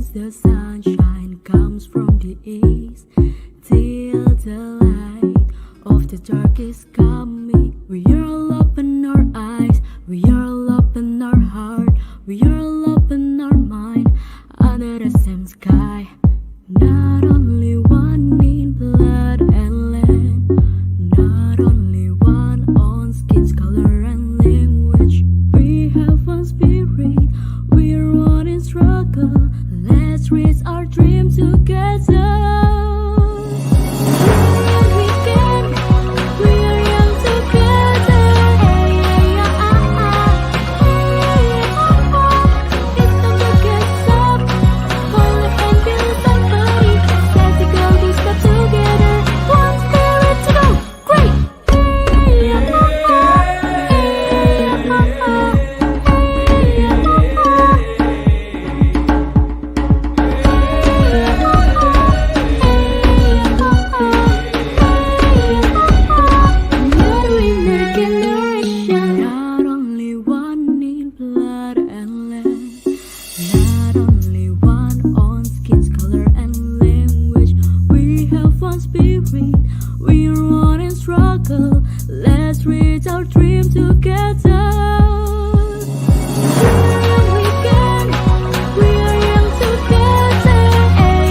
as the sunshine comes from the east, till the light of the dark is coming. We are all up in our eyes, we are all up in our heart, we are all up in our mind, under the same sky. Not only one in blood and land, not only one on skin's color and language. We have one spirit, we're one in struggle. Let's reach our dream together. We can, we are young together. Hey, hey, it's time to get up. Hold your hand, feel somebody. Let's go, we step together. One spirit to go. Great. Hey, not only one in blood and land, not only one on skin's color and language. We have one spirit, we're one in struggle. Let's reach our dream together. We can, we are young together. Hey,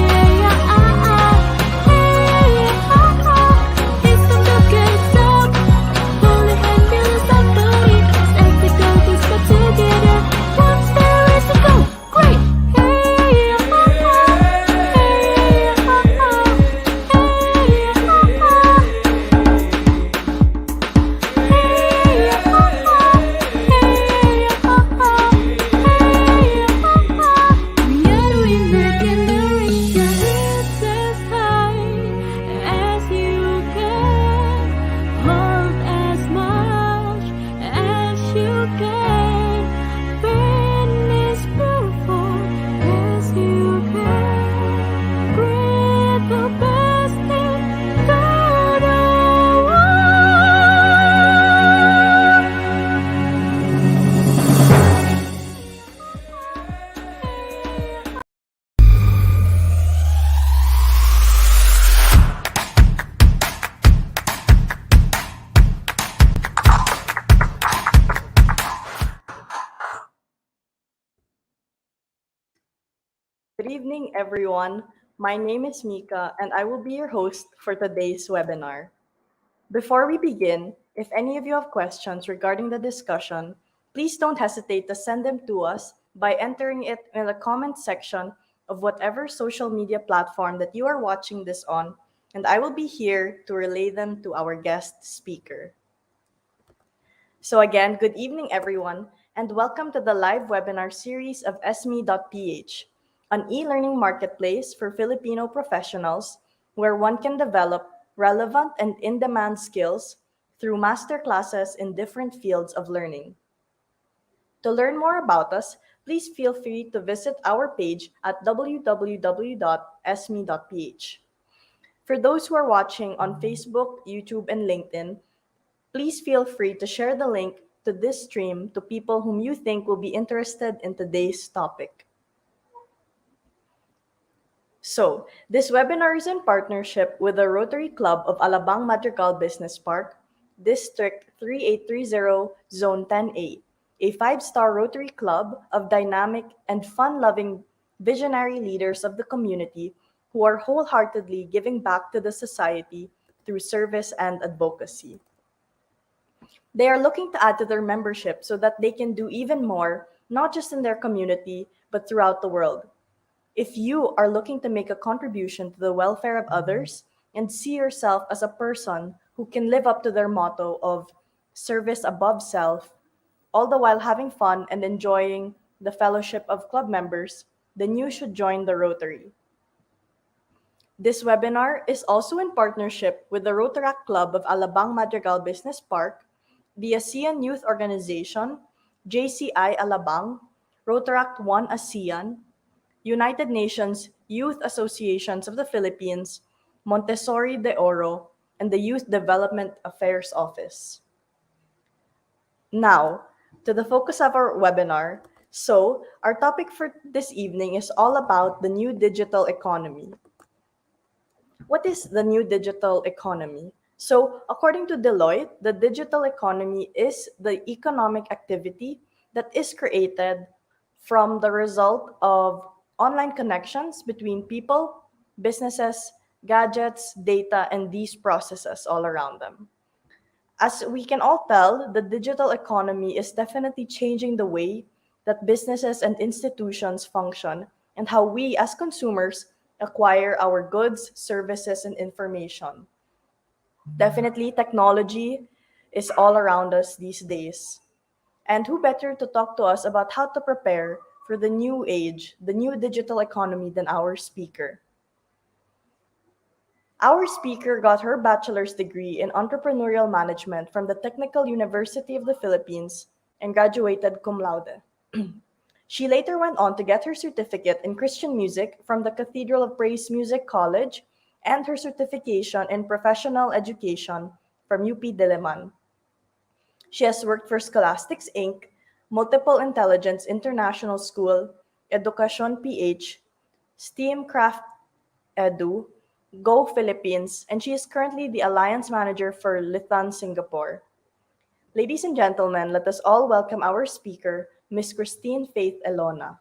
it's time to get up. Hold your hand, feel somebody. Let's go, we step together. One spirit to go. Great. Good evening, everyone. My name is Mika, and I will be your host for today's webinar. Before we begin, if any of you have questions regarding the discussion, please don't hesitate to send them to us by entering it in the comment section of whatever social media platform that you are watching this on, and I will be here to relay them to our guest speaker. So again, good evening everyone, and welcome to the live webinar series of ESME.ph, an e-learning marketplace for Filipino professionals where one can develop relevant and in-demand skills through master classes in different fields of learning. To learn more about us, please feel free to visit our page at www.esme.ph. For those who are watching on Facebook, YouTube, and LinkedIn, please feel free to share the link to this stream to people whom you think will be interested in today's topic. So, this webinar is in partnership with the Rotary Club of Alabang Madrigal Business Park, District 3830, Zone 10A, a five-star Rotary Club of dynamic and fun-loving visionary leaders of the community who are wholeheartedly giving back to the society through service and advocacy. They are looking to add to their membership so that they can do even more, not just in their community, but throughout the world. If you are looking to make a contribution to the welfare of others and see yourself as a person who can live up to their motto of service above self, all the while having fun and enjoying the fellowship of club members, then you should join the Rotary. This webinar is also in partnership with the Rotaract Club of Alabang Madrigal Business Park, the ASEAN Youth Organization, JCI Alabang, Rotaract 1 ASEAN, United Nations Youth Associations of the Philippines, Montessori de Oro, and the Youth Development Affairs Office. Now, to the focus of our webinar, So, our topic for this evening is all about the new digital economy. What is the new digital economy? So, according to Deloitte, the digital economy is the economic activity that is created from the result of online connections between people, businesses, gadgets, data, and these processes all around them. As we can all tell, the digital economy is definitely changing the way that businesses and institutions function and how we as consumers acquire our goods, services, and information. Definitely, technology is all around us these days. And who better to talk to us about how to prepare for the new age, the new digital economy than our speaker? Our speaker got her bachelor's degree in entrepreneurial management from the Technical University of the Philippines and graduated cum laude. She later went on to get her certificate in Christian music from the Cathedral of Praise Music College and her certification in professional education from UP Diliman. She has worked for Scholastics Inc., Multiple Intelligence International School, Educacion PH, STEAM Craft Edu, Go Philippines, and she is currently the Alliance Manager for Lithan Singapore. Ladies and gentlemen, let us all welcome our speaker, Miss Kristine Faith Elona.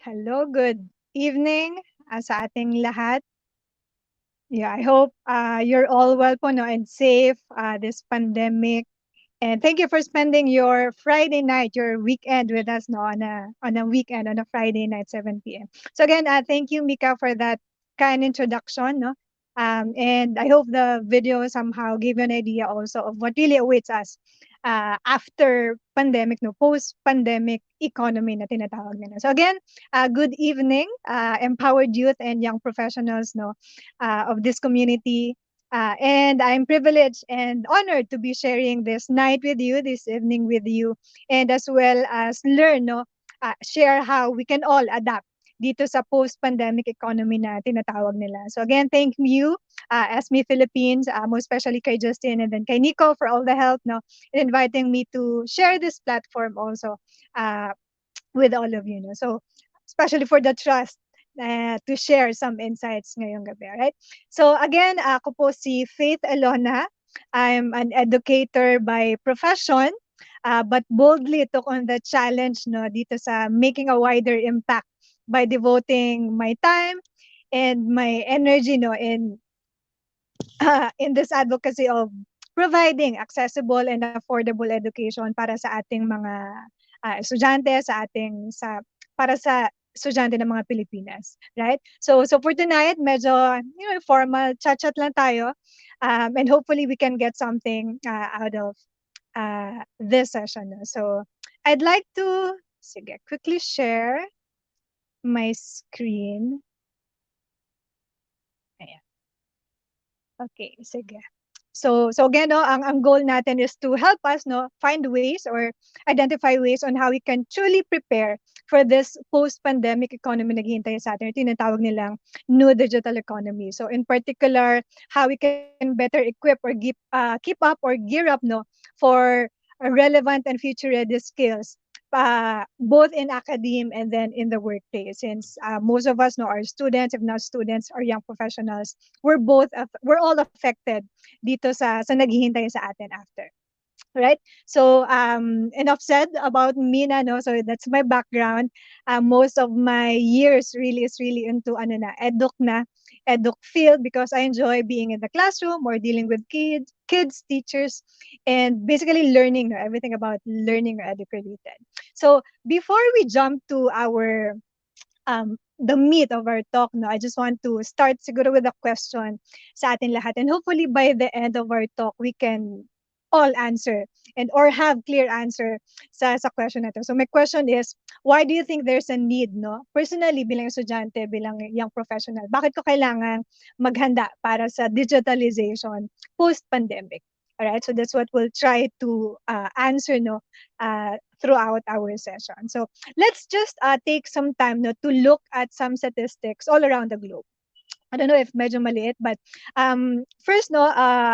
Hello, good evening sa ating lahat. Yeah, I hope you're all well po no, and safe this pandemic. And thank you for spending your Friday night, your weekend with us no, on a weekend, on a Friday night, 7 p.m. So again, thank you, Mika, for that kind introduction. No? And I hope the video somehow gave you an idea also of what really awaits us after pandemic, no, post-pandemic economy na tinatawag nila. So again, good evening, empowered youth and young professionals no, of this community. And I'm privileged and honored to be sharing this night with you, this evening with you, and as well as learn, no, share how we can all adapt dito sa post-pandemic economy na tinatawag nila. So again, thank you, ESME Philippines, most especially kay Justin and then kay Nico for all the help no, in inviting me to share this platform also with all of you. No? So especially for the trust to share some insights ngayong gabi, right? So again, ako po si Faith Elona. I'm an educator by profession, but boldly took on the challenge no, dito sa making a wider impact by devoting my time and my energy no, in this advocacy of providing accessible and affordable education para sa ating mga estudyante, para sa estudyante ng mga Pilipinas, right? So for tonight, medyo formal chat-chat lang tayo, and hopefully we can get something out of this session. No? So I'd like to sige, quickly share my screen. Ayan. Okay, sige. So again, no, ang goal natin is to help us no find ways or identify ways on how we can truly prepare for this post-pandemic economy na naghihintay sa atin. Ito yung tinatawag nilang new digital economy. So in particular, how we can better equip or keep up or gear up no for relevant and future-ready skills both in academe and then in the workplace. Since most of us know are students, if not students, or young professionals, we're all affected dito sa naghihintay sa atin after. Right? So enough said about me na no. So that's my background. Most of my years really is really into eduk field because I enjoy being in the classroom or dealing with kids, teachers, and basically learning no, everything about learning or edu related. So before we jump to our the meat of our talk, no, I just want to start siguro with a question sa atin lahat. And hopefully by the end of our talk, we can all answer and or have clear answer sa question na to. So my question is, why do you think there's a need, no? Personally, bilang estudyante, bilang young professional, bakit ko kailangan maghanda para sa digitalization post-pandemic? Alright, so that's what we'll try to answer, no, throughout our session. So let's just take some time no, to look at some statistics all around the globe. I don't know if medyo maliit, but first, no,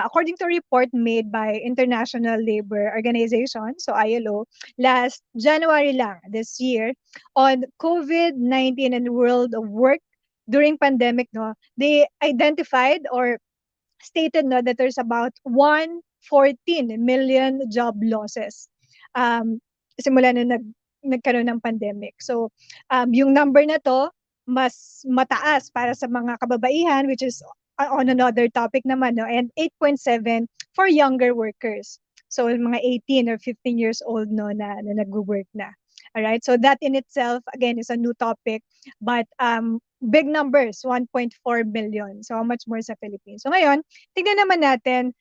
according to a report made by International Labor Organization, so ILO, last January lang this year, on COVID-19 and world of work during pandemic, no, they identified or stated no, that there's about 114 million job losses simula nung nagkaroon ng pandemic. So, yung number na to, mas mataas para sa mga kababaihan, which is on another topic naman, no? And 8.7 for younger workers. So, mga 18 or 15 years old no, na nag-work na. Alright, so that in itself, again, is a new topic. But big numbers, 1.4 billion. So, how much more sa Philippines? So, ngayon, tingnan naman natin,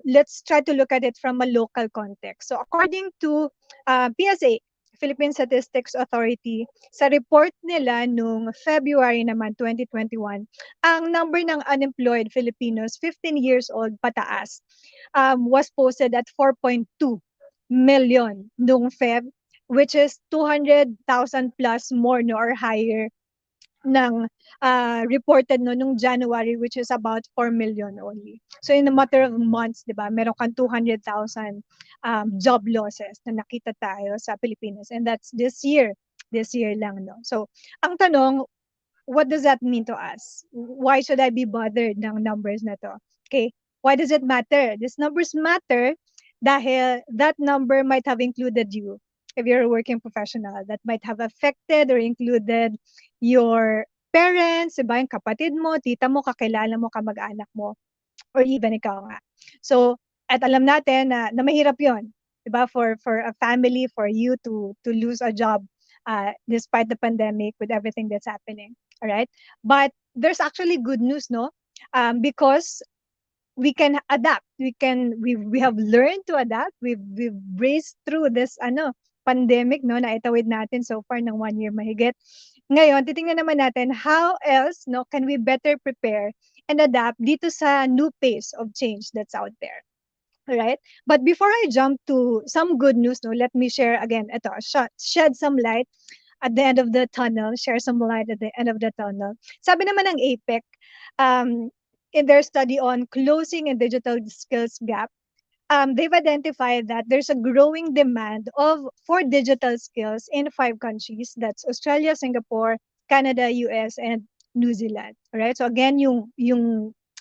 let's try to look at it from a local context. So, according to PSA, Philippine Statistics Authority, sa report nila nung February naman 2021, ang number ng unemployed Filipinos 15 years old pataas was posted at 4.2 million nung Feb, which is 200,000 plus more no, or higher ng reported no nung January, which is about 4 million only. So in a matter of months, 'di ba, meron kang 200,000 job losses na nakita tayo sa Pilipinas, and that's this year lang no. So ang tanong, what does that mean to us? Why should I be bothered ng numbers na to? Okay, why does it matter? These numbers matter dahil that number might have included you if you're a working professional, that might have affected or included your parents, diba, yung kapatid mo, tita mo, kakilala mo, kamag-anak mo, or even ikaw nga. So, at alam natin na mahirap yon, diba, for a family, for you to lose a job despite the pandemic with everything that's happening. All right? But there's actually good news, no? Because we can adapt. We have learned to adapt. We've braced through this pandemic no na itawid natin so far ng 1 year mahigit. Ngayon, titingnan naman natin how else no can we better prepare and adapt dito sa new pace of change that's out there. Right? But before I jump to some good news, no, let me share again ito, shed some light at the end of the tunnel, share some light at the end of the tunnel. Sabi naman ng APEC, in their study on closing a digital skills gap, they've identified that there's a growing demand for digital skills in 5 countries. That's Australia, Singapore, Canada, US, and New Zealand. Alright? So again, yung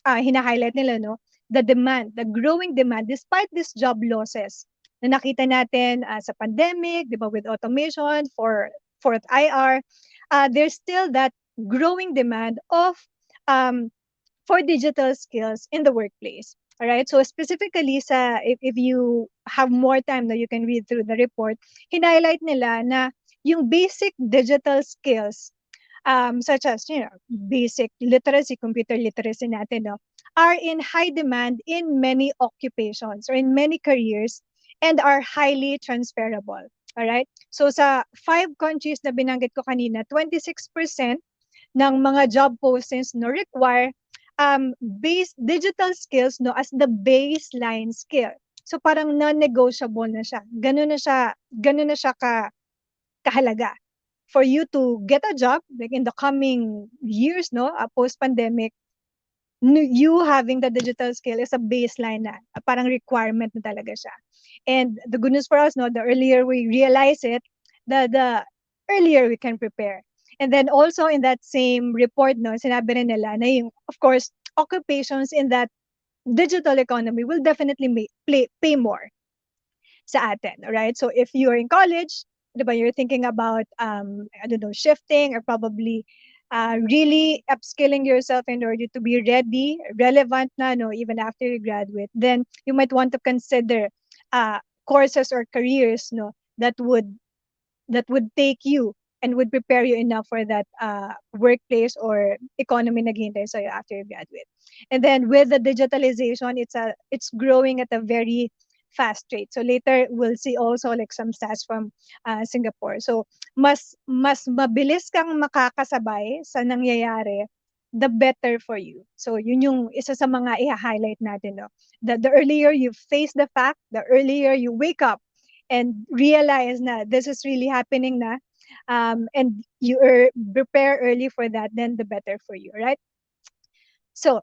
hina-highlight nila, no, the growing demand, despite these job losses na nakita natin sa pandemic, di ba, with automation, for IR, there's still that growing demand of for digital skills in the workplace. All right. So specifically if you have more time na you can read through the report, hinighlight nila na yung basic digital skills, such as, basic literacy, computer literacy natin, no, are in high demand in many occupations or in many careers and are highly transferable. All right? So sa 5 countries na binanggit ko kanina, 26% ng mga job postings no require base digital skills no as the baseline skill. So parang non-negotiable na siya. Ganun na siya kahalaga for you to get a job like in the coming years, no, post pandemic. You having the digital skill is a baseline na, parang requirement na talaga siya. And the good news for us, no, the earlier we realize it, the earlier we can prepare. And then also in that same report, no, sinabi rin nila na yung, of course, occupations in that digital economy will definitely pay more sa atin, right? So if you're in college, diba, you're thinking about, I don't know, shifting or probably really upskilling yourself in order to be ready, relevant na, no, even after you graduate, then you might want to consider courses or careers, no, that would take you and would prepare you enough for that workplace or economy na naghihintay sa'yo after you graduate. And then with the digitalization, it's growing at a very fast rate. So later we'll see also like some stats from Singapore. So mas mabilis kang makakasabay sa nangyayari, the better for you. So yun yung isa sa mga i-highlight natin, no. The earlier you face the fact, the earlier you wake up and realize na this is really happening na, and you prepare early for that, then the better for you, right? So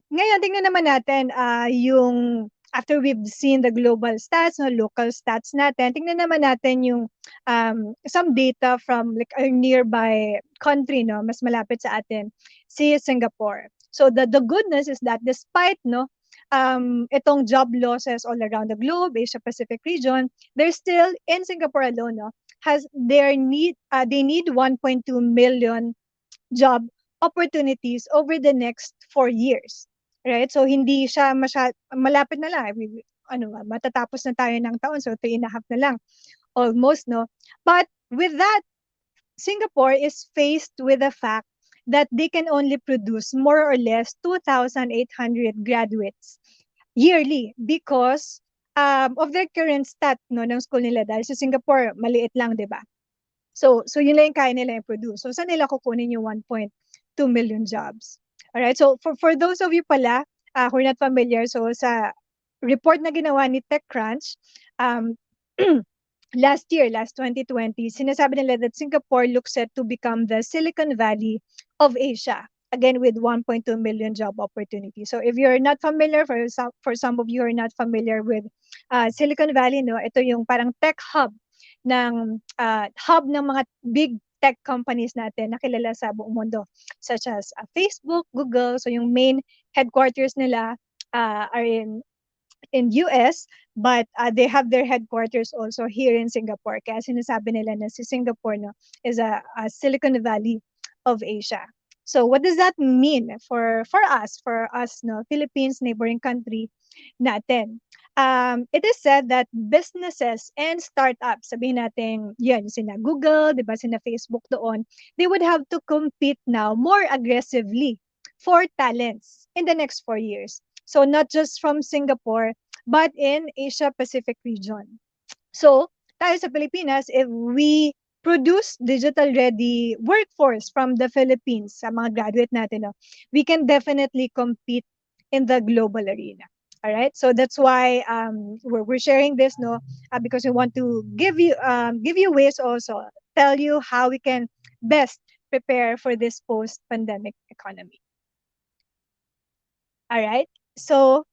ngayon, tingnan naman natin yung after we've seen the global stats, no, local stats natin, tingnan naman natin yung some data from like a nearby country, no, mas malapit sa atin, si Singapore. So the goodness is that despite, no, itong job losses all around the globe, Asia Pacific region, they're still in Singapore alone, no, they need 1.2 million job opportunities over the next 4 years. Right? So hindi siya malapit na lang. Matatapos na tayo ng taon, so 3.5 na lang almost, no. But with that, Singapore is faced with the fact that they can only produce more or less 2,800 graduates yearly because of their current stat, no, ng school nila, dahil sa Singapore maliit lang, 'di ba? So yun lang yung kaya nila i-produce. So saan nila kukunin yung 1.2 million jobs? Alright, so for those of you pala who are not familiar, so sa report na ginawa ni TechCrunch, last 2020, sinasabi nila that Singapore looks set to become the Silicon Valley of Asia, again with 1.2 million job opportunities. So if you're not familiar, for some of you who are not familiar with Silicon Valley, no, ito yung parang tech hub ng mga big tech companies natin na kilala sa buong mundo, such as Facebook, Google. So yung main headquarters nila are in US, but they have their headquarters also here in Singapore. Kaya sinasabi nila na si Singapore, no, is a Silicon Valley of Asia. So what does that mean for us, no, Philippines, neighboring country natin? It is said that businesses and startups, sabihin natin, yan, sina Google, di ba, sina Facebook doon, they would have to compete now more aggressively for talents in the next 4 years. So not just from Singapore, but in Asia Pacific region. So tayo sa Pilipinas, if we produce digital-ready workforce from the Philippines, sa mga graduate natin, no, we can definitely compete in the global arena. All right, so that's why we're sharing this, no, because we want to give you ways also, tell you how we can best prepare for this post-pandemic economy. All right, so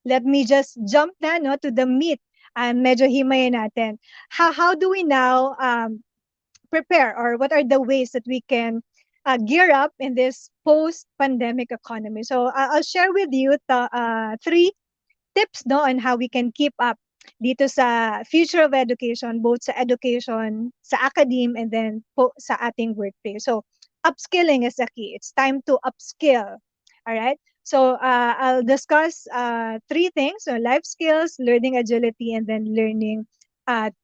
let me just jump na, no, to the meat. Medyo himayin natin. How do we now prepare, or what are the ways that we can gear up in this post-pandemic economy? So I'll share with you the 3 tips, no, on how we can keep up dito sa future of education, both sa education, sa academe, and then sa ating workplace. So upskilling is the key. It's time to upskill. All right. So I'll discuss 3 things: so life skills, learning agility, and then learning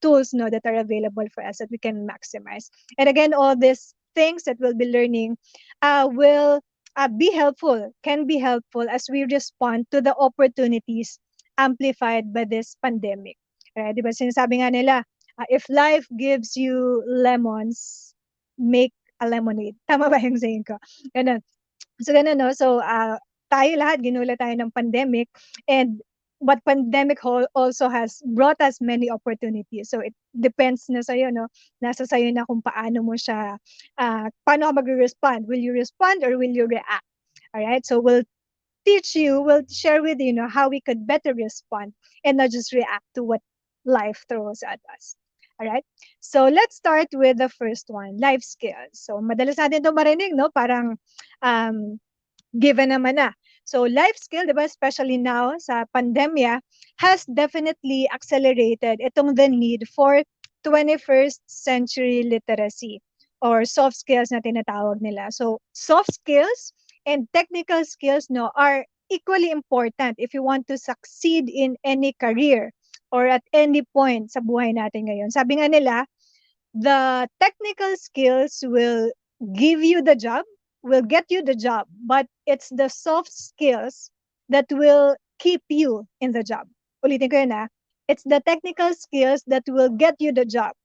tools that are available for us that we can maximize. And again, all these things that we'll be learning will be helpful, can be helpful as we respond to the opportunities amplified by this pandemic. Di ba sinasabi nga nila, if life gives you lemons, make a lemonade. Tama ba yung saying ko? Ganun. So ganun, no? So tayo lahat, ginula tayo ng pandemic, and but pandemic also has brought us many opportunities. So it depends na sa'yo, no? Nasa sa'yo na kung paano mo siya, paano ka mag-respond. Will you respond or will you react? All right? So we'll share with you, how we could better respond and not just react to what life throws at us. All right? So let's start with the first one, life skills. So madalas natin ito marinig, no? Parang um, given naman na. So life skill, di ba, especially now sa pandemya, has definitely accelerated itong the need for 21st century literacy or soft skills na tinatawag nila. So soft skills and technical skills, no, are equally important if you want to succeed in any career or at any point sa buhay natin ngayon. Sabi nga nila, the technical skills will give you the job, will get you the job, but it's the soft skills that will keep you in the job. Ulitin ko yun, it's the technical skills that will get you the job,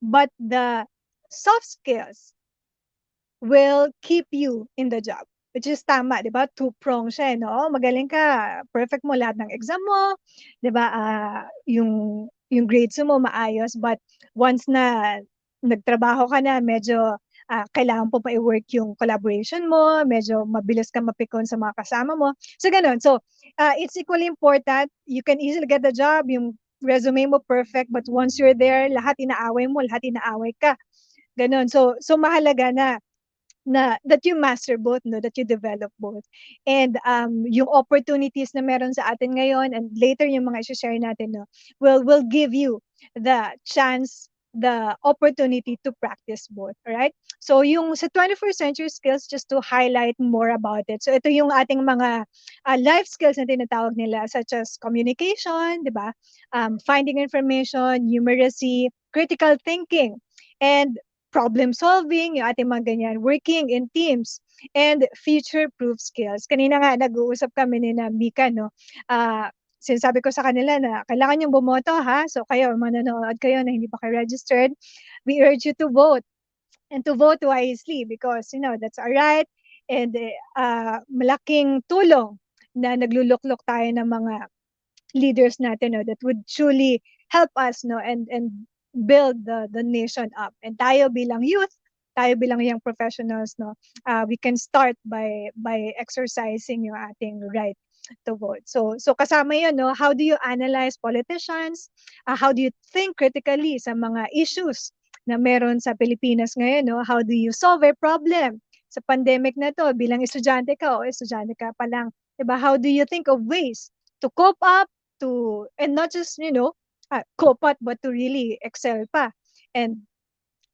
but the soft skills will keep you in the job. Which is tama, di ba? Two-prong siya, no? Magaling ka, perfect mo lahat ng exam mo, di ba? Yung grades mo maayos, but once na nagtrabaho ka na, medyo kailangan po pa i-work yung collaboration mo, medyo mabilis ka mapikon sa mga kasama mo. So, ganun. So, it's equally important. You can easily get the job, yung resume mo perfect, but once you're there, lahat inaaway mo, lahat inaaway ka. Ganun. So mahalaga na that you master both, no, that you develop both. And yung opportunities na meron sa atin ngayon and later yung mga i-share natin, no, will give you the chance, the opportunity to practice both. All right? So yung sa 21st century skills, just to highlight more about it. So ito yung ating mga life skills na tinatawag nila, such as communication, di ba? Finding information, numeracy, critical thinking, and problem solving, yung ating mga ganyan, working in teams, and future-proof skills. Kanina nga, nag-uusap kami ni na Mika, no? Sinasabi ko sa kanila na kailangan yung bumoto, ha? So kayo, manonood kayo na hindi pa kayo registered, we urge you to vote and to vote wisely because, that's our right, and malaking tulong na nagluluklok tayo ng mga leaders natin, no, that would truly help us, no, and build the nation up. And tayo bilang youth, tayo bilang young professionals, no, we can start by exercising yung ating right to vote. So kasama yun, no, how do you analyze politicians? How do you think critically sa mga issues na meron sa Pilipinas ngayon, no? How do you solve a problem sa pandemic na to bilang estudyante ka o estudyante ka pa lang, 'di ba? How do you think of ways to cope up, and not just, cope up, but to really excel pa and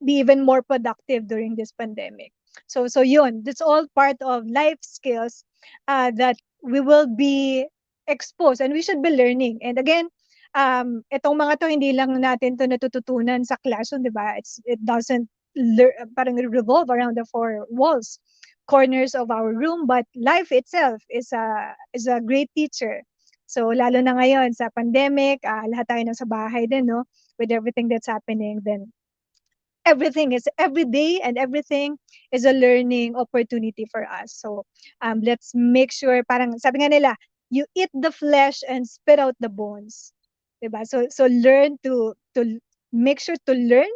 be even more productive during this pandemic. So yun, that's all part of life skills that we will be exposed and we should be learning. And again, itong mga to hindi lang natin to natututunan sa classroom, di ba? It doesn't parang revolve around the four walls, corners of our room, but life itself is a great teacher. So lalo na ngayon sa pandemic, lahat tayo nasa bahay din, no? With everything that's happening, then every day and everything is a learning opportunity for us. So let's make sure, parang sabi nga nila, you eat the flesh and spit out the bones. Diba? So learn to make sure to learn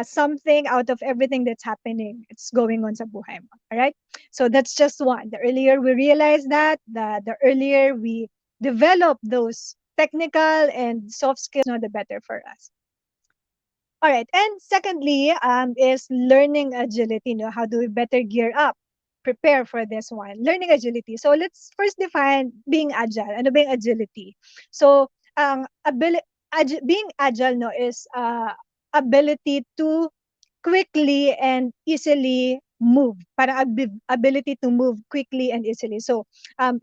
something out of everything that's happening. It's going on sa buhay mo. All right? So that's just one. The earlier we realize that, the earlier we develop those technical and soft skills, the better for us. All right. And secondly, is learning agility. How do we better gear up, prepare for this one? Learning agility. So let's first define being agile. Ano ba yung agility? So being agile, is ability to quickly and easily move. Parang ability to move quickly and easily. So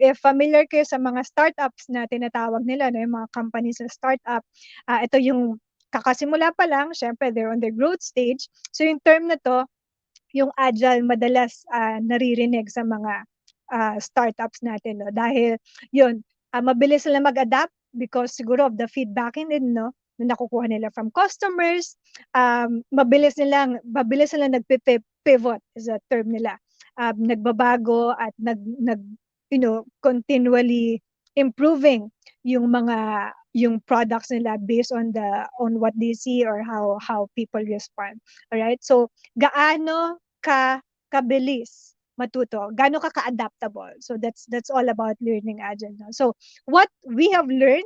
if familiar kayo sa mga startups na tinatawag nila, yung mga companies na startup, ito yung kakasimula pa lang, syempre they're on their growth stage. So yung term na to, yung agile, madalas naririnig sa mga startups natin, no? Dahil yun, mabilis sila mag-adapt because siguro of the feedbacking din, no? Na nakukuha nila from customers, mabilis nilang nagpipivot is a term nila. Nagbabago at continually improving yung products nila based on what they see or how people respond. All right? So gaano kabilis matuto, gaano ka-adaptable. So that's all about learning agile, no? So what we have learned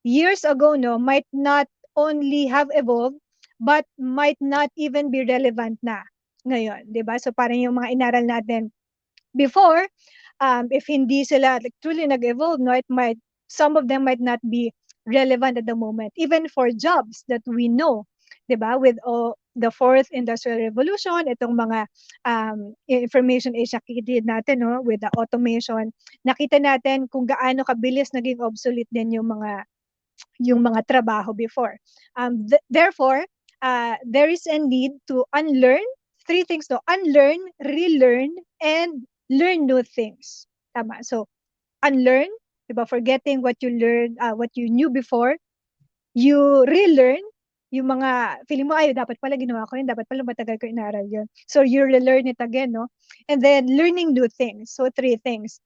years ago, no, might not only have evolved but might not even be relevant na ngayon, 'di ba? So parang yung mga inaral natin before, if hindi sila like, truly nag-evolve, no, some of them might not be relevant at the moment, even for jobs that we know, 'di ba? With the fourth industrial revolution, itong mga information age nakikita natin, no, with the automation, nakita natin kung gaano kabilis naging obsolete din yung mga trabaho before. Therefore, there is a need to unlearn three things, no? Unlearn, relearn, and learn new things. Tama. So, unlearn, diba? Forgetting what you learned, what you knew before. You relearn yung mga feeling mo, ay, dapat pala ginawa ko yun, dapat pala matagal ko inaral yun. So, you relearn it again, no? And then, learning new things. So, three things.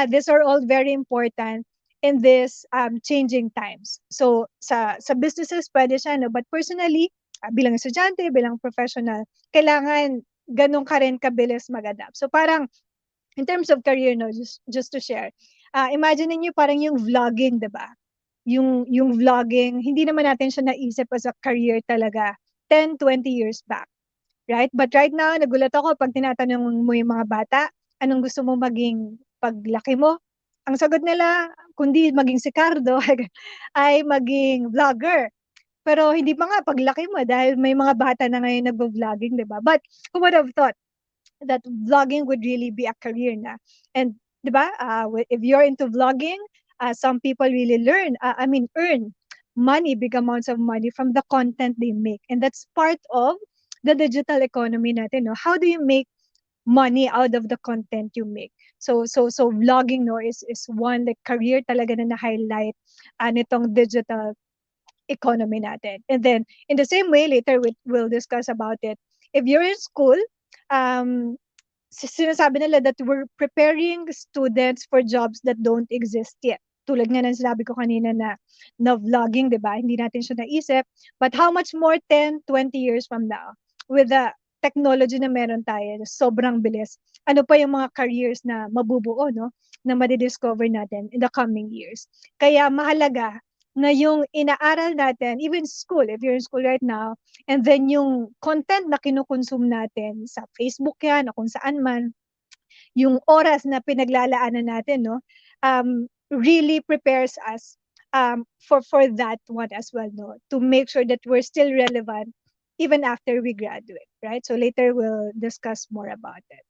These are all very important in this changing times. So, sa businesses, pwede siya, no? But personally, bilang estudyante, bilang professional, kailangan ganun ka rin kabilis mag-adapt. So, parang, in terms of career, no, just to share, imagine niyo parang yung vlogging, diba? Yung vlogging, hindi naman natin siya naisip as a career talaga 10, 20 years back. Right? But right now, nagulat ako pag tinatanong mo yung mga bata, anong gusto mo maging paglaki mo? Ang sagot nila, kundi maging si Cardo, ay maging vlogger. Pero hindi pa nga paglaki mo dahil may mga bata na ngayon nagvo-vlogging, di ba? But who would have thought that vlogging would really be a career na? And di ba, if you're into vlogging, some people really earn money, big amounts of money from the content they make. And that's part of the digital economy natin, no? How do you make money out of the content you make? So vlogging, no, is one like career talaga na na-highlight nitong digital economy natin. And then in the same way, later we'll discuss about it. If you're in school, um, sinasabi nila that we're preparing students for jobs that don't exist yet. Tulad nga ng sinabi ko kanina na vlogging, di ba? Hindi natin siya naisip. But how much more 10, 20 years from now? With the technology na meron tayo, sobrang bilis. Ano pa yung mga careers na mabubuo, no? Na madidiscover natin in the coming years. Kaya mahalaga na yung inaaral natin, even school, if you're in school right now, and then yung content na kinukonsume natin sa Facebook yan o kung saan man, yung oras na pinaglalaanan natin, no, really prepares us for that one as well, no, to make sure that we're still relevant even after we graduate, right? So later we'll discuss more about it.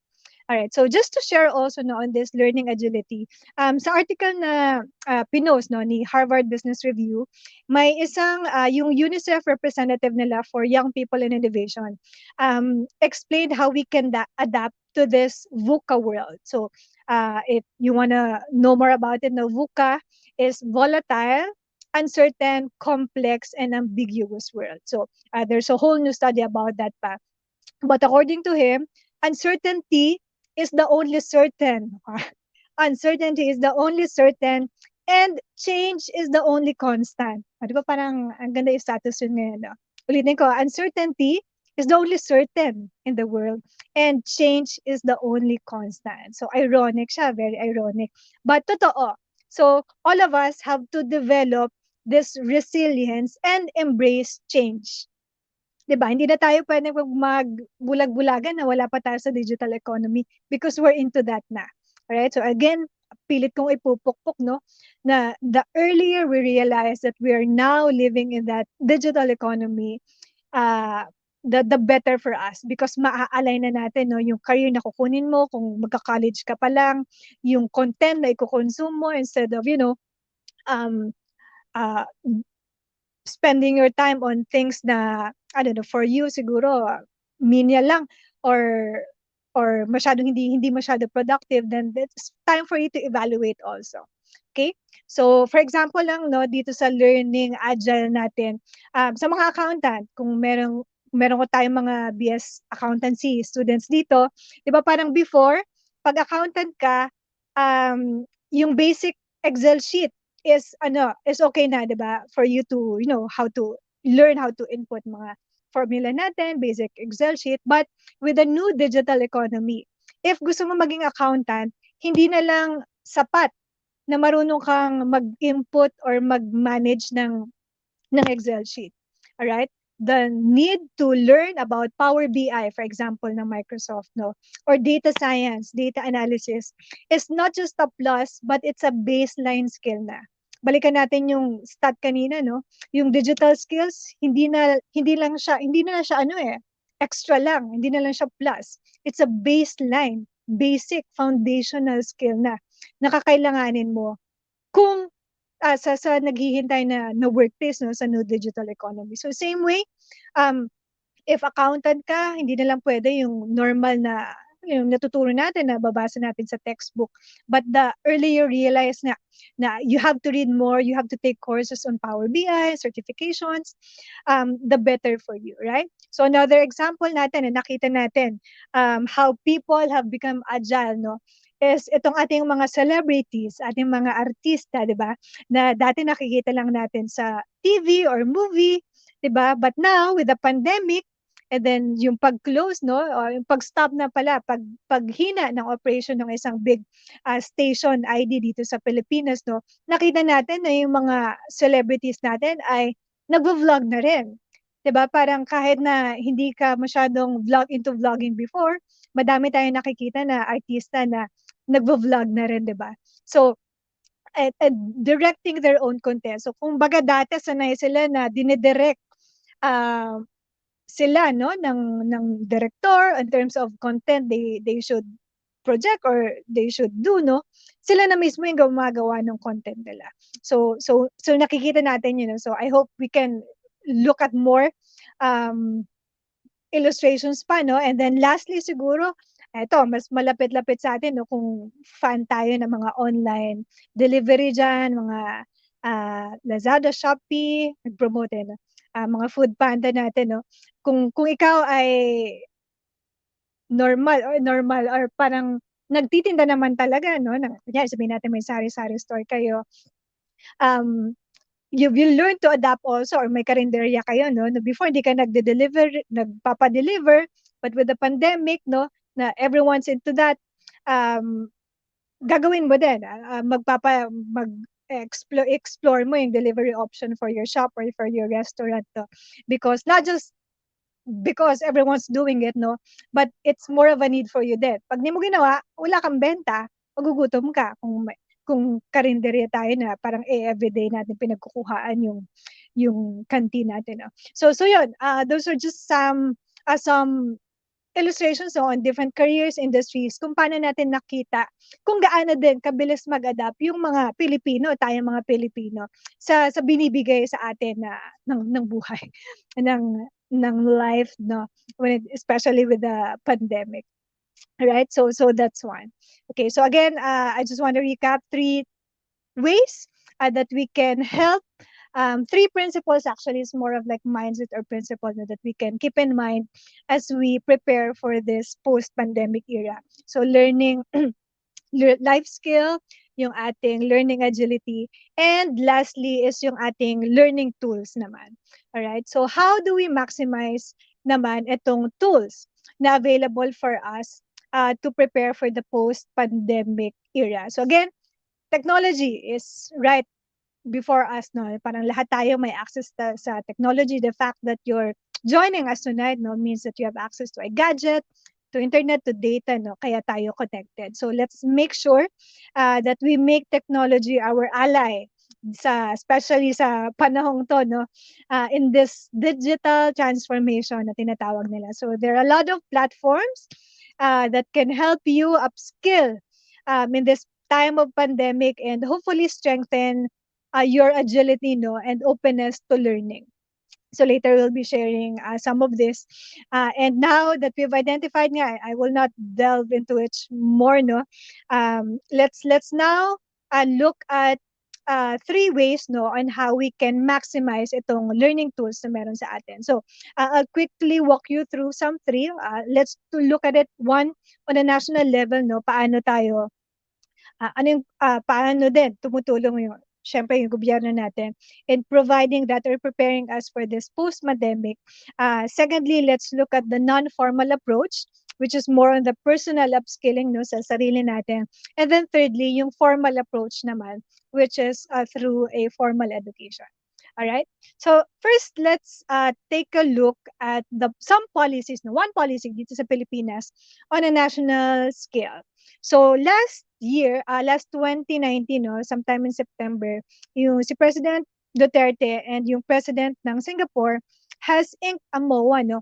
All right, so just to share also, no, on this learning agility, sa article na pinost, no, ni Harvard Business Review, may isang yung UNICEF representative nila for young people in innovation explained how we can adapt to this VUCA world. So if you want to know more about it, no, VUCA is volatile, uncertain, complex, and ambiguous world. So there's a whole new study about that pa. But according to him, uncertainty is the only certain. Uncertainty is the only certain, and change is the only constant. Di ba parang ang ganda yung status yun ngayon, no? Ulitin ko, uncertainty is the only certain in the world, and change is the only constant. So ironic siya, very ironic. But totoo. So all of us have to develop this resilience and embrace change. 'Di ba? Hindi na tayo pwede magbulag-bulagan na wala pa tayo sa digital economy because we're into that na. Alright? So again, pilit kong ipupukpok, no, na the earlier we realize that we are now living in that digital economy, the better for us because maa-align na natin, no, yung career na kukunin mo kung magka-college ka pa lang, yung content na i-consume mo instead of, um, uh, spending your time on things na, I don't know, for you siguro, menial lang, or masyadong hindi masyado productive, then it's time for you to evaluate also. Okay? So, for example lang, no, dito sa learning agile natin, sa mga accountant, kung meron ko tayong mga BS accountancy students dito, di ba parang before, pag accountant ka, yung basic Excel sheet is okay na, 'di ba? For you to, how to learn how to input mga formula natin, basic Excel sheet. But with the new digital economy, if gusto mo maging accountant, hindi na lang sapat na marunong kang mag-input or mag-manage ng Excel sheet. All right? The need to learn about Power BI, for example, ng Microsoft, no, or data science, data analysis, is not just a plus, but it's a baseline skill na. Balikan natin yung stat kanina, no? Yung digital skills, hindi na siya extra lang, hindi na lang siya plus. It's a baseline, basic foundational skill na nakakailanganin mo kung sa naghihintay na workplace, no, sa new digital economy. So same way, um, if accountant ka, hindi na lang pwede yung normal na yung natuturo natin na babasa natin sa textbook. But the earlier you realize na you have to read more, you have to take courses on Power BI, certifications, the better for you, right? So another example natin, na nakita natin how people have become agile, no, is itong ating mga celebrities, ating mga artista, 'di ba? Na dati nakikita lang natin sa TV or movie, 'di ba? But now with the pandemic, and then yung pag-close, no, or yung pag-stop na pala, paghina ng operation ng isang big station ID dito sa Pilipinas, no, nakita natin na yung mga celebrities natin ay nagvo-vlog na rin. 'Di ba? Parang kahit na hindi ka masyadong into vlogging before, madami tayong nakikita na artista na nagvo-vlog na rin, 'di ba? So, and directing their own content. So, kung baga dati sanay sila na dinidirect uh, sila, no, ng director in terms of content they should project or they should do, no, sila na mismo yung gumagawa ng content nila. So nakikita natin yun, no? So I hope we can look at more um illustrations pa, no? And then lastly siguro, eto, mas malapit-lapit sa atin, no, kung fan tayo ng mga online delivery dyan, mga Lazada, Shopee, nag-promote, no? Mga food panda natin, no? Kung ikaw ay normal or parang nagtitinda naman talaga, no? Kunyari, sabihin natin may sari-sari store kayo, um, you will learn to adapt also, or may karinderya kayo, no? Before, hindi ka nagpapa-deliver, but with the pandemic, no, na everyone's into that, um, gagawin mo din, explore mo yung delivery option for your shop or for your restaurant, no? Because not just because everyone's doing it, no, but it's more of a need for you din. Pag di mo ginawa, wala kang benta, magugutom ka. Kung karinderya tayo na parang everyday natin pinagkukuhaan yung canteen natin, no? So yun, those are just some illustrations, no, on different careers, industries, kung paano natin nakita kung gaano din kabilis mag-adapt yung mga Pilipino, tayong mga Pilipino, sa binibigay sa atin na ng buhay, ng life, no, especially with the pandemic. Right? So that's one. Okay, so again, I just want to recap 3 ways that we can help. 3 principles actually is more of like mindset or principle that we can keep in mind as we prepare for this post-pandemic era. So learning life skill, yung ating learning agility, and lastly is yung ating learning tools naman. All right? So how do we maximize naman itong tools na available for us to prepare for the post-pandemic era? So again, technology is right before us, no? Parang lahat tayo may access sa technology. The fact that you're joining us tonight, no, means that you have access to a gadget, to internet, to data, no? Kaya tayo connected. So let's make sure that we make technology our ally, especially sa panahong to, no, in this digital transformation na tinatawag nila. So there are a lot of platforms that can help you upskill in this time of pandemic and hopefully strengthen your agility, no, and openness to learning. So later we'll be sharing some of this. And now that we've identified nga, I will not delve into it more, no. Let's now look at three ways, no, on how we can maximize itong learning tools na meron sa atin. So I'll quickly walk you through some three. Let's to look at it one on a national level, no, paano tayo paano din tumutulong yung syempre yung gobyerno natin in providing that or preparing us for this post-pandemic. Secondly, let's look at the non-formal approach, which is more on the personal upskilling, no, sa sarili natin. And then thirdly, yung formal approach naman, which is through a formal education. All right. So first, let's take a look at the some policies. No, one policy dito sa Pilipinas on a national scale. So last year, last 2019, no, sometime in September, yung si President Duterte and yung President ng Singapore has inked a MOA, no,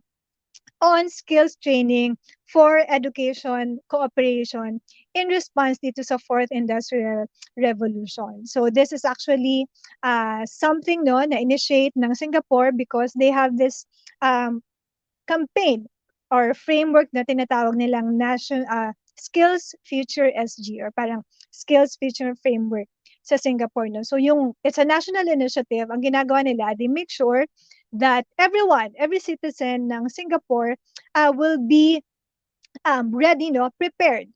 on skills training for education cooperation in response dito sa fourth industrial revolution. So this is actually something, no, na initiate ng Singapore because they have this um, campaign or framework na tinatawag nilang Skills Future SG or parang Skills Future Framework sa Singapore. No? So it's a national initiative. Ang ginagawa nila, they make sure that every citizen ng Singapore will be ready, no, prepared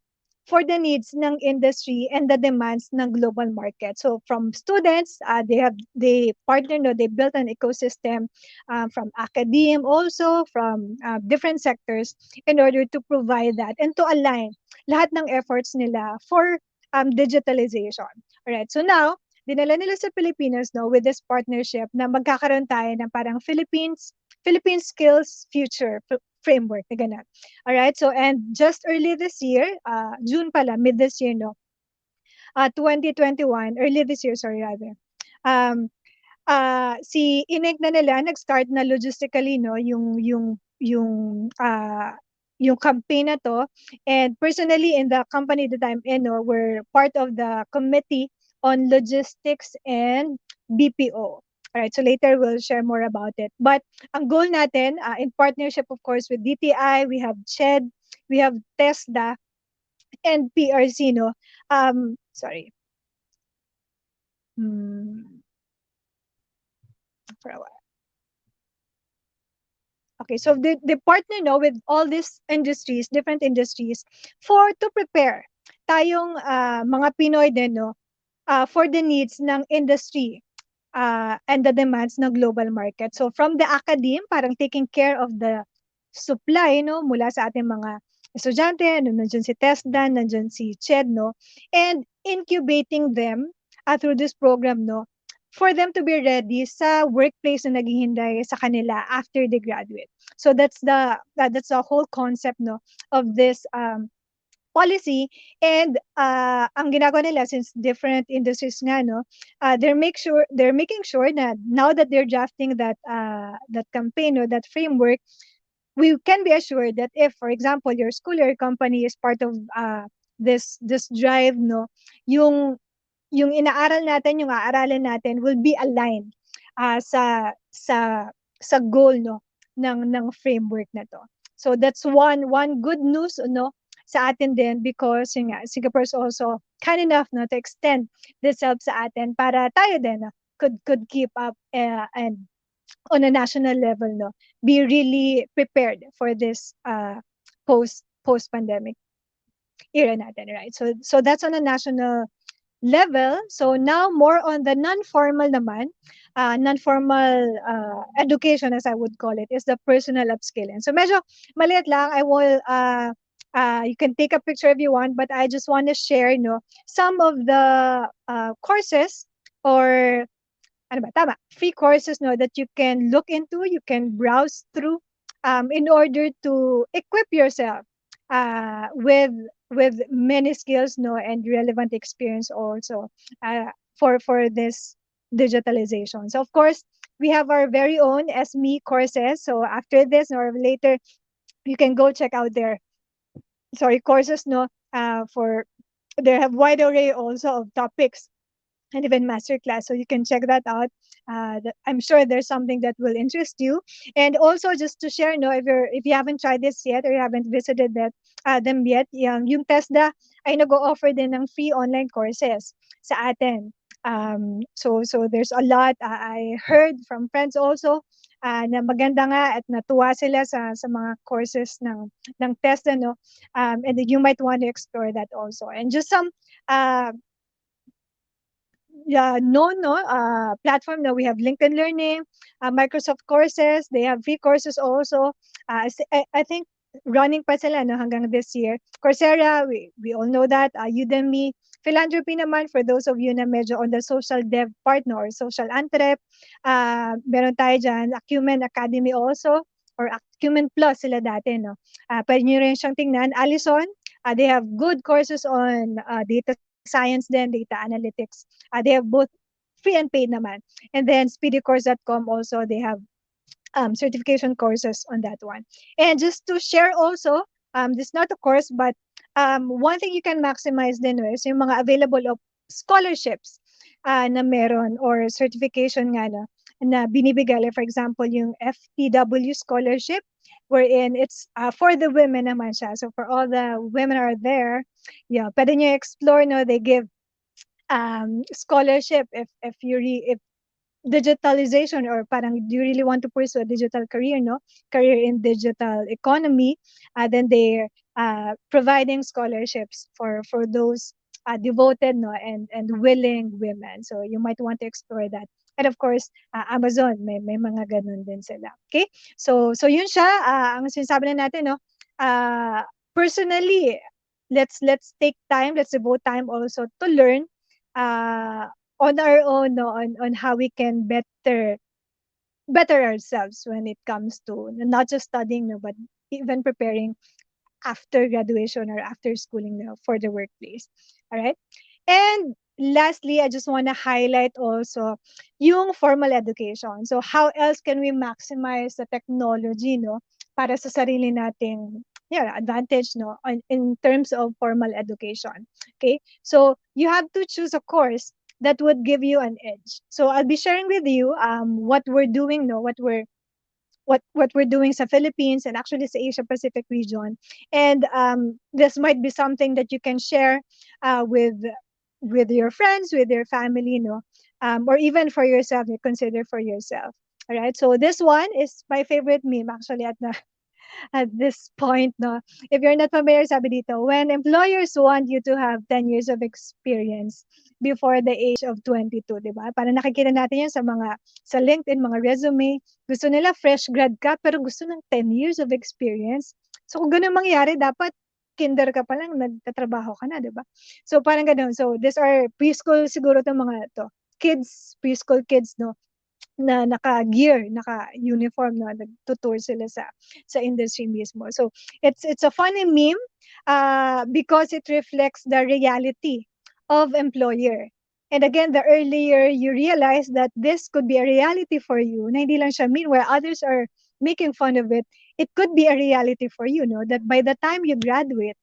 for the needs ng industry and the demands ng global market. So from students, they partner, no, they built an ecosystem from academe also from different sectors in order to provide that and to align lahat ng efforts nila for digitalization. All right. So now, dinala nila sa Pilipinas, no, with this partnership na magkakaroon tayo ng parang Philippine Skills Future Framework na ganun. All right. So and just early this year, June pala, mid this year, no, 2021, early this year, sorry rather. Si INEC na nila nag-start na logistically, no, yung campaign na to. And personally in the company that I'm in, no, we're part of the committee on logistics and BPO. All right, so later we'll share more about it. But ang goal natin, in partnership of course with DTI, we have CHED, we have TESDA, and PRC, no. Sorry. For a while. Okay, so they partner, no, with all these industries, different industries, to prepare tayong mga Pinoy din, no, for the needs ng industry and the demands ng global market. So from the academe, parang taking care of the supply, no, mula sa ating mga estudyante, ano, nandiyan si TESDA, nandiyan si CHED, no, and incubating them through this program, no, for them to be ready sa workplace na naghihintay sa kanila after they graduate. So that's the whole concept, no, of this policy. And ang ginagawa nila, since different industries nga, no, they're making sure na now that they're drafting that campaign or that framework, we can be assured that if, for example, your school or your company is part of this drive, no, yung inaaral natin, yung aaralin natin will be aligned sa goal, no, ng framework na to. So that's one good news, no, sa atin din because yung Singapore is also kind enough, no, to extend this help sa atin para tayo din, no, could keep up and on a national level, no, be really prepared for this post pandemic era natin, right? So that's on a national level. So now more on the non-formal naman, non-formal education, as I would call it, is the personal upskilling. So medyo maliit lang. I will you can take a picture if you want, but I just want to share, no, some of the courses or free courses, no, that you can look into, you can browse through in order to equip yourself with many skills, no, and relevant experience also for this digitalization. So of course we have our very own ESME courses. So after this or later, you can go check out their courses, no, for they have wide array also of topics and even masterclass. So you can check that out. I'm sure there's something that will interest you. And also, just to share, no, if you haven't tried this yet or you haven't visited them yet, yung TESDA ay nag-o-offer din ng free online courses sa atin. So there's a lot. I heard from friends also na maganda nga at natuwa sila sa mga courses ng TESDA, no. And then you might want to explore that also. And just some uh, yeah, no platform. No, we have LinkedIn Learning, Microsoft Courses. They have free courses also. I think running pa sila no hanggang this year. Coursera, we all know that. Udemy, philanthropy naman for those of you na medyo on the social dev part no or social entrep. Meron tayo dyan, Acumen Academy also or Acumen Plus sila dati no. Pwede nyo rin siyang tingnan. Allison, they have good courses on data science then data analytics. They have both free and paid naman. And then speedycourse.com also, they have certification courses on that one. And just to share also, this is not a course, but one thing you can maximize din no, is yung mga available of scholarships na meron or certification nga na binibigay. Like for example, yung FTW scholarship, wherein it's for the women naman siya. So for all the women are there, yeah, pwede nyo explore, no, they give scholarship if digitalization or parang do you really want to pursue a digital career no career in digital economy, then they're providing scholarships for those devoted no and willing women, so you might want to explore that. And of course Amazon may mga ganun din sila. Okay, so yun siya, ang sinasabi na natin no, personally let's take time, let's devote time also to learn on our own no, on how we can better ourselves when it comes to not just studying no, but even preparing after graduation or after schooling no, for the workplace. All right. And lastly, I just want to highlight also yung formal education. So how else can we maximize the technology no para sa sarili nating advantage no in terms of formal education. Okay? So you have to choose a course that would give you an edge. So I'll be sharing with you what we're doing no, what we're doing sa Philippines and actually sa Asia Pacific region. And this might be something that you can share with your friends, with your family, no, or even for yourself. You consider for yourself. All right. So this one is my favorite meme actually at this point, no? If you're not familiar, sabi dito, when employers want you to have 10 years of experience before the age of 22, di ba? Para nakikita natin yan sa LinkedIn, mga resume. Gusto nila fresh grad ka, pero gusto ng 10 years of experience. So kung ganun mangyari, dapat kinder ka pa lang, nagtatrabaho ka na, di ba? So parang ganun. So these are preschool siguro itong mga to. Kids, preschool kids, no? Na naka-gear, naka-uniform no, nagtutour sila sa industry mismo. So it's a funny meme because it reflects the reality of employer. And again, the earlier you realize that this could be a reality for you, na hindi lang siya meme where others are making fun of it, it could be a reality for you, no? That by the time you graduate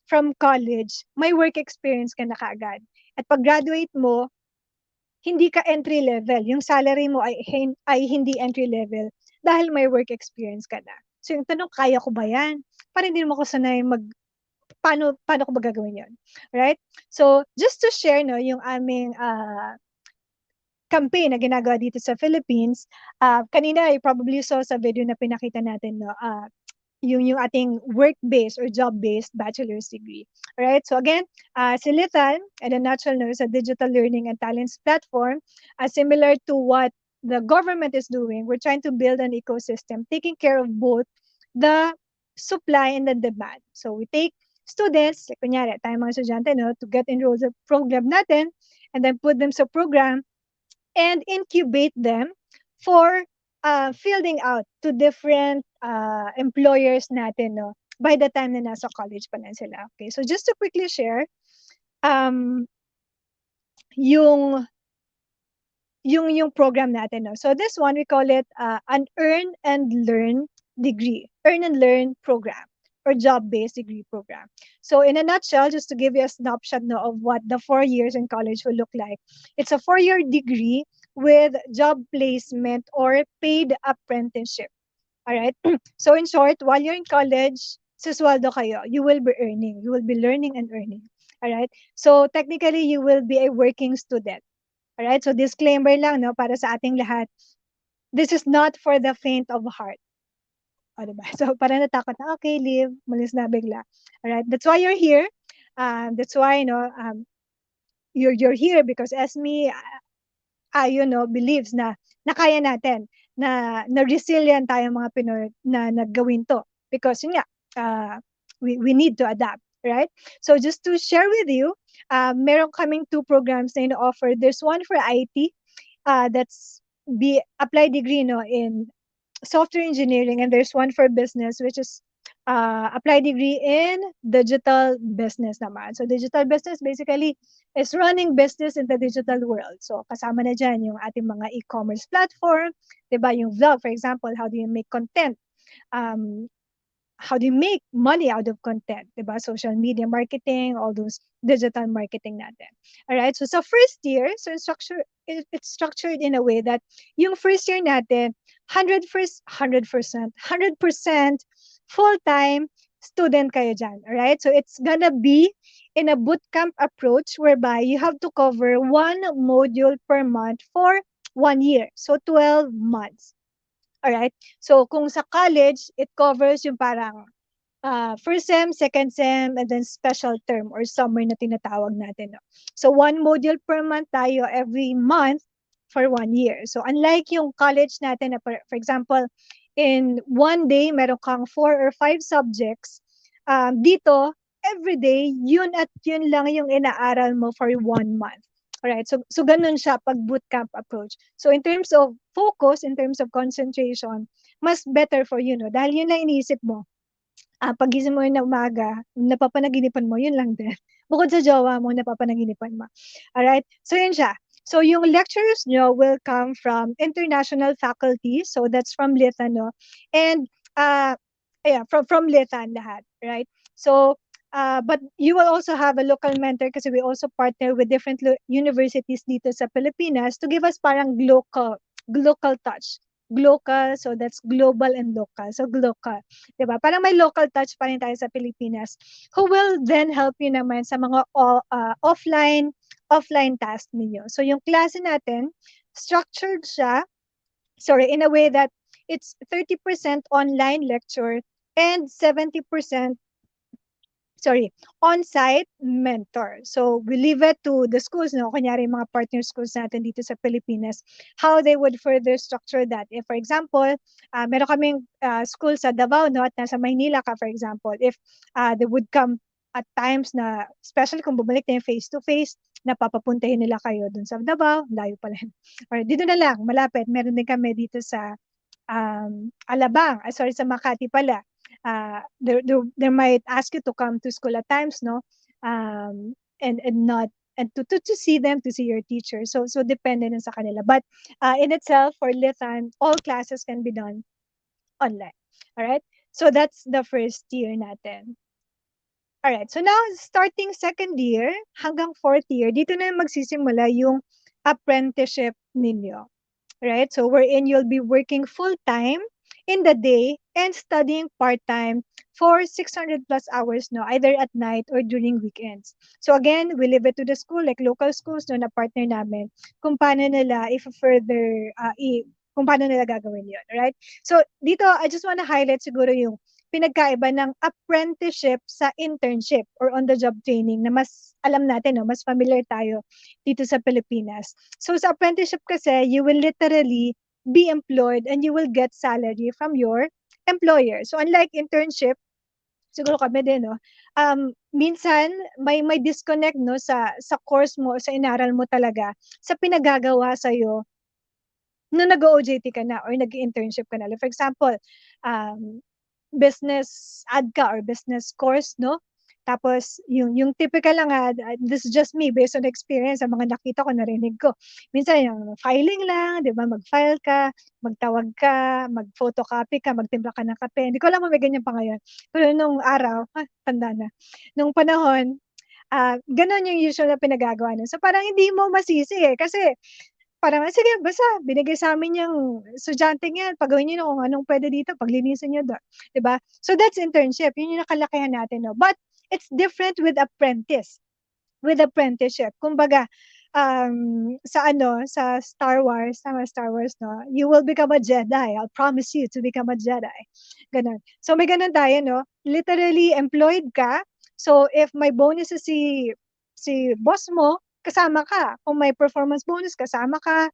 from college, may work experience ka na kaagad. At pag graduate mo, hindi ka entry level. Yung salary mo ay hindi entry level dahil may work experience ka na. So yung tanong, kaya ko ba yan? Parang hindi naman ako sanay paano ko ba gagawin yun? Right? So just to share no, yung aming campaign na ginagawa dito sa Philippines, kanina you probably saw sa video na pinakita natin no, yung ating work-based or job-based bachelor's degree. Right? So again, si Lithan, in a nutshell, no, is a digital learning and talents platform, similar to what the government is doing. We're trying to build an ecosystem, taking care of both the supply and the demand. So we take students, like kunyari, tayo mga estudyante, no, to get enrolled sa program natin, and then put them sa program and incubate them for fielding out to different employers natin no by the time na nasa college pa na sila. Okay, so just to quickly share yung program natin no. So this one we call it an earn and learn degree, earn and learn program. or job-based degree program. So in a nutshell, just to give you a snapshot no, of what the 4 years in college will look like, it's a 4-year degree with job placement or paid apprenticeship. All right. So in short, while you're in college, susweldo kayo. You will be earning. You will be learning and earning. All right. So technically, you will be a working student. All right. So disclaimer lang no para sa ating lahat. This is not for the faint of heart. O, diba? So para natakot na okay, leave, malis na bigla. All right. That's why you're here. That's why you're here because ESME believes na kaya natin, na resilient tayo mga Pinoy na naggawin to. Because yun nga, we need to adapt, right? So just to share with you, meron kaming two programs na ino-offer. There's one for IT, that's applied degree no in software engineering, and there's one for business which is applied degree in digital business naman. So digital business basically is running business in the digital world. So kasama na dyan yung ating mga e-commerce platform, 'di ba? Yung vlog, for example, how do you make content? Um, how do you make money out of content, diba? Social media marketing, all those digital marketing natin. All right, so sa first year, so it's structured in a way that yung first year natin, 100% full-time student kayo dyan. All right, so it's gonna be in a bootcamp approach whereby you have to cover one module per month for 1 year, so 12 months. Alright? So, kung sa college, it covers yung parang first sem, second sem, and then special term or summer na tinatawag natin. No? So, one module per month tayo every month for 1 year. So, unlike yung college natin na, for example, in one day, meron kang 4 or 5 subjects. Dito, every day, yun at yun lang yung inaaral mo for 1 month. Alright, so ganun siya pag bootcamp approach. So in terms of focus, in terms of concentration, mas better for you, no? Dahil yun lang iniisip mo. Pagising mo yun na umaga, napapanaginipan mo, yun lang din. Bukod sa jowa mo, napapanaginipan mo. Alright, so yun siya. So yung lectures nyo will come from international faculty, so that's from Lithan, no? And from Lithan lahat, right? So but you will also have a local mentor kasi we also partner with different universities dito sa Pilipinas to give us parang local touch. Glocal, so that's global and local. So local, 'di ba? Parang may local touch pa rin tayo sa Pilipinas who will then help you naman sa mga offline task ninyo. So yung klase natin, structured siya, in a way that it's 30% online lecture and 70% on-site mentor. So we leave it to the schools, no? Kunyari mga partner schools natin dito sa Pilipinas, how they would further structure that. If for example, meron kaming school sa Davao, no? At nasa Maynila ka, for example, if they would come at times na, especially kung bumalik na yung face-to-face, napapapuntahin nila kayo dun sa Davao, layo pala. Or dito na lang, malapit. Meron din kami dito sa Alabang, sa Makati pala. They might ask you to come to school at times, no? And not and to see them, to see your teacher. So dependent sa kanila. But in itself, for Lithan, all classes can be done online. All right? So that's the first year natin. All right. So now, starting second year hanggang fourth year, dito na magsisimula yung apprenticeship ninyo. Right? So wherein you'll be working full-time in the day and studying part-time for 600 plus hours, no, either at night or during weekends. So again, we leave it to the school, like local schools, no, na partner namin, kung paano nila kung paano nila gagawin yun, right? So dito, I just want to highlight siguro yung pinagkaiba ng apprenticeship sa internship or on-the-job training na mas alam natin, no, mas familiar tayo dito sa Pilipinas. So sa apprenticeship kasi, you will literally be employed and you will get salary from your employer. So unlike internship, siguro kami din, no, minsan may disconnect, no, sa course mo, sa inaral mo talaga, sa pinagagawa sa'yo nung nag-OJT ka na or nag-internship ka na. Like for example, business ad ka or business course, no? Tapos yung typical lang this is just me based on experience, sa mga nakita ko, narinig ko. Minsan yung filing lang, 'di ba? Mag-file ka, magtawag ka, mag-photocopy ka, magtimpla ka ng kape. Hindi ko alam kung may ganyan pa ngayon. Pero nung araw, tanda na. Nung panahon, gano'n yung usual na pinagagawa nun. So parang hindi mo masisi kasi parang, sige basta binigay sa'min yang estudyanteng yan, pagawin niyo na kung anong puwede dito, paglinisin niyo 'di ba? So that's internship, yun yung nakalakihan natin 'no. But it's different with apprenticeship. Kumbaga, sa Star Wars, tama Star Wars 'no, you will become a Jedi, I'll promise you to become a Jedi, gano'n. So may gano'n tayo 'no, literally employed ka, so if may bonus si boss mo, kasama ka. Kung may performance bonus, kasama ka.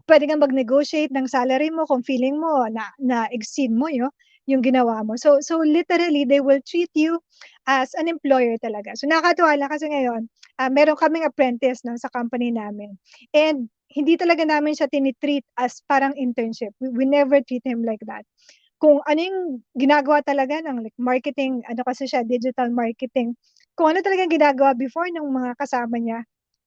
Puwede kang mag-negotiate ng salary mo kung feeling mo na-exceed mo yung ginawa mo. So literally, they will treat you as an employer talaga. So nakakatuwa lang kasi ngayon, meron kaming apprentice 'no, sa company namin, and hindi talaga namin siya tini-treat as parang internship. We never treat him like that. Kung ano yung ginagawa talaga ng like marketing, ano kasi siya, digital marketing. Kung ano talagang ginagawa before ng mga kasama niya,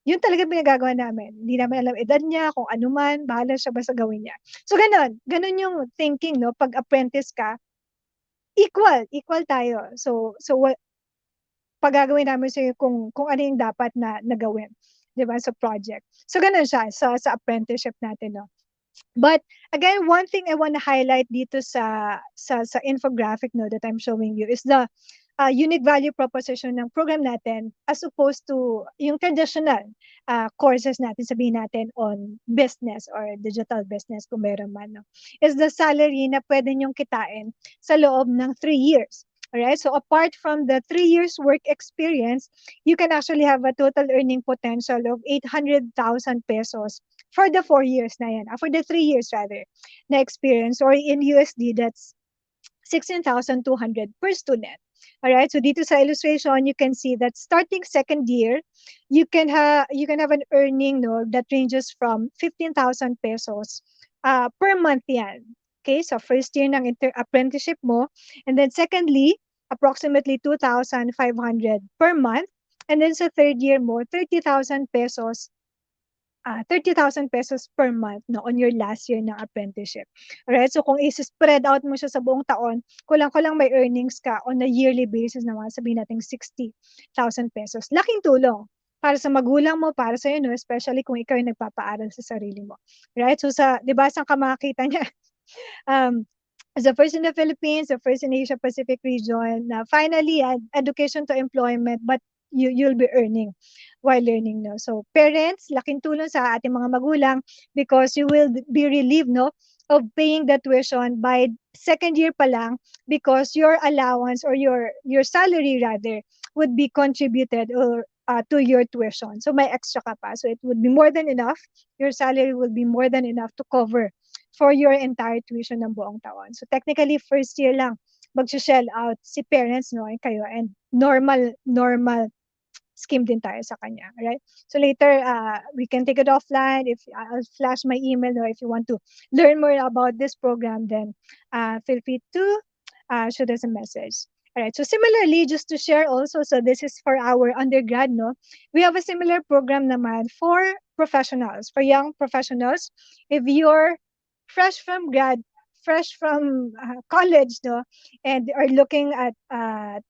yun talaga pinagagawa namin. Hindi namin alam edad niya, kung ano man, bahala siya basta gawin niya. So gano'n, gano'n yung thinking 'no, 'pag apprentice ka, equal tayo. So gagawin namin sa'yo kung ano yung dapat na gawin, 'di ba, sa project. So gano'n siya sa apprenticeship natin 'no. But again, one thing I want to highlight dito sa infographic no that I'm showing you is the unique value proposition ng program natin as opposed to yung traditional courses natin, sabihin natin on business or digital business kung meron man, no? Is the salary na pwede nyong kitain sa loob ng 3 years. Alright, so apart from the 3 years work experience, you can actually have a total earning potential of 800,000 pesos for the 4 years na yan, for the 3 years rather, na experience, or in USD, that's 16,200 per student. All right. So dito sa illustration, you can see that starting second year, you can have an earning no that ranges from 15,000 pesos per month yan. Okay, so first year ng apprenticeship mo, and then secondly, approximately 2,500 per month, and then sa third year mo, 30,000 pesos 30,000 pesos per month no, on your last year ng apprenticeship. Alright, so kung i-spread out mo siya sa buong taon, kulang-kulang may earnings ka on a yearly basis na mga sabihin natin 60,000 pesos. Laking tulong para sa magulang mo, para sa no, especially kung ikaw yung nagpapaaral sa sarili mo. Right? So sa, 'di ba, saan ka makakita niya? As the first in the Philippines, the first in Asia Pacific region, na finally education to employment, but you'll be earning while learning, no? So parents, laking tulong sa ating mga magulang because you will be relieved, no, of paying the tuition by second year pa lang because your allowance or your salary rather would be contributed or to your tuition. So may extra ka pa. So it would be more than enough. Your salary will be more than enough to cover for your entire tuition ng buong taon. So technically first year lang mag-shell out si parents no kayo, and normal scheme din tayo sa kanya, right? So later we can take it offline. If I'll flash my email no, if you want to learn more about this program, then feel free to shoot us a message. All right. So similarly, just to share also, so this is for our undergrad, no? We have a similar program naman for professionals, for young professionals. If you're fresh from college, no, and are looking at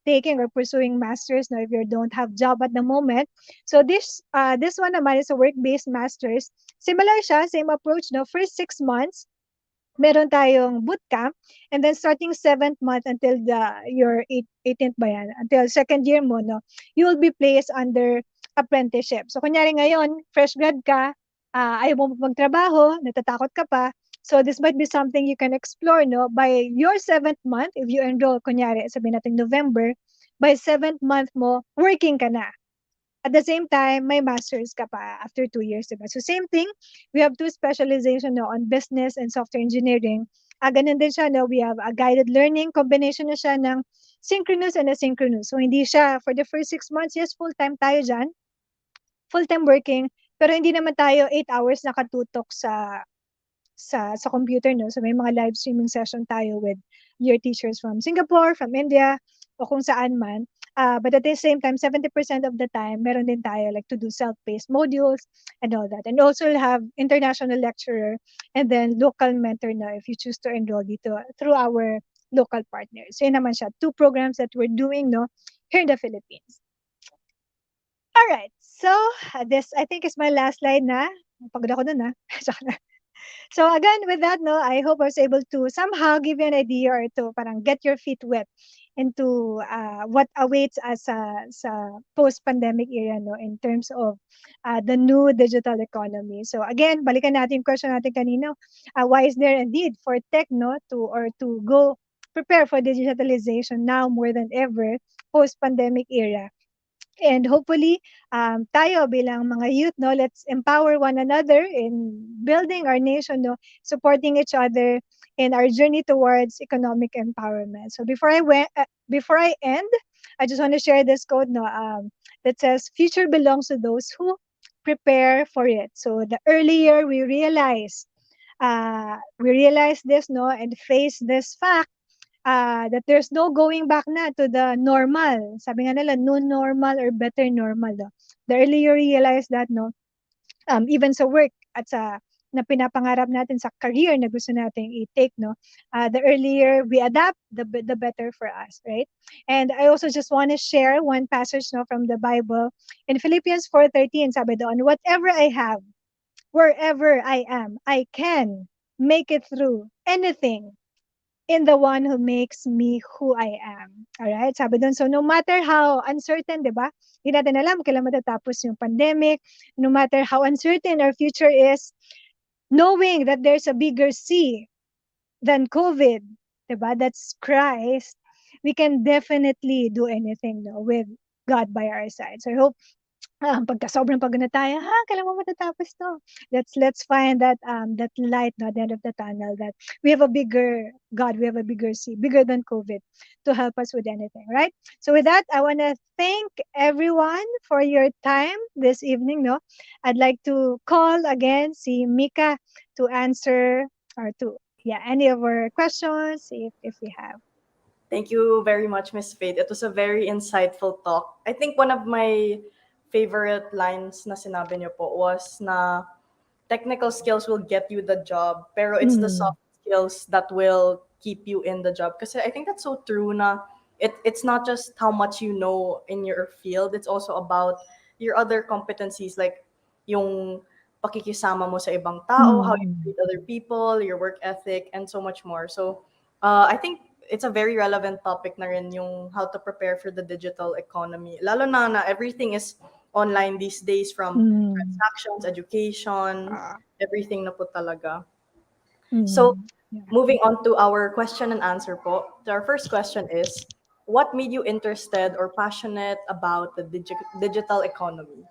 taking or pursuing masters, no, if you don't have job at the moment. So this one naman is a work-based masters. Similar siya, same approach, no. First 6 months, meron tayong bootcamp, and then starting 7th month until your 18th ba yan, until second year mo, no, you will be placed under apprenticeship. So kunyari ngayon, fresh grad ka, ayaw mo magtrabaho, natatakot ka pa, so this might be something you can explore, no, by your 7th month, if you enroll, kunyari, sabihin natin November, by 7th month mo, working ka na. At the same time, may master's ka pa after 2 years, diba? So same thing, we have two specialization no, on business and software engineering. Ganun din siya, no? We have a guided learning, combination na siya ng synchronous and asynchronous. So hindi siya, for the first 6 months, yes, full-time tayo dyan, full-time working, pero hindi naman tayo 8 hours nakatutok sa computer, no? So may mga live streaming session tayo with your teachers from Singapore, from India, o kung saan man. But at the same time, 70% of the time, meron din tayo like to do self-paced modules and all that. And also we'll have international lecturer and then local mentor na if you choose to enroll dito through our local partners. So yun naman siya. 2 programs that we're doing no here in the Philippines. All right. So this I think is my last slide na. Pagod ako dun So again, with that, no, I hope I was able to somehow give you an idea or to parang get your feet wet into what awaits us sa post-pandemic era, no, in terms of the new digital economy. So again, balikan natin yung question natin kanino. Why is there a need for tech, no, to go prepare for digitalization now more than ever post-pandemic era? And hopefully, tayo bilang mga youth, no, let's empower one another in building our nation, no, supporting each other in our journey towards economic empowerment. So before I end, I just want to share this quote, no, that says, "Future belongs to those who prepare for it." So the earlier we realize this, no, and face this fact that there's no going back na to the normal. Sabi nga nila, no normal or better normal. No? The earlier you realize that, no, even sa work at sa na pinapangarap natin sa career na gusto nating i-take, no, the earlier we adapt, the better for us, right? And I also just want to share one passage, no, from the Bible. In Philippians 4:13, sabi doon, whatever I have, wherever I am, I can make it through anything in the one who makes me who I am. Alright? Sabi doon, so no matter how uncertain, di ba? Hindi natin alam kailan matatapos yung pandemic. No matter how uncertain our future is, knowing that there's a bigger C than COVID, di ba? That's Christ. We can definitely do anything, no, with God by our side. So I hope pagka sobrang pagod na tayo, kailan mo matatapos to? Let's find that that light, no, at the end of the tunnel, that we have a bigger God, we have a bigger sea, bigger than COVID, to help us with anything, right? So with that, I want to thank everyone for your time this evening, no? I'd like to call again si Mika to answer or to any of our questions if we have. Thank you very much, Miss Faith. It was a very insightful talk. I think one of my favorite lines na sinabi niyo po was na technical skills will get you the job, pero it's the soft skills that will keep you in the job. Kasi I think that's so true na it's not just how much you know in your field, it's also about your other competencies like yung pakikisama mo sa ibang tao, how you treat other people, your work ethic, and so much more. So I think it's a very relevant topic na rin yung how to prepare for the digital economy. Lalo na everything is online these days, from transactions, education, everything na po talaga. So, moving on to our question and answer po. Our first question is, what made you interested or passionate about the digital economy?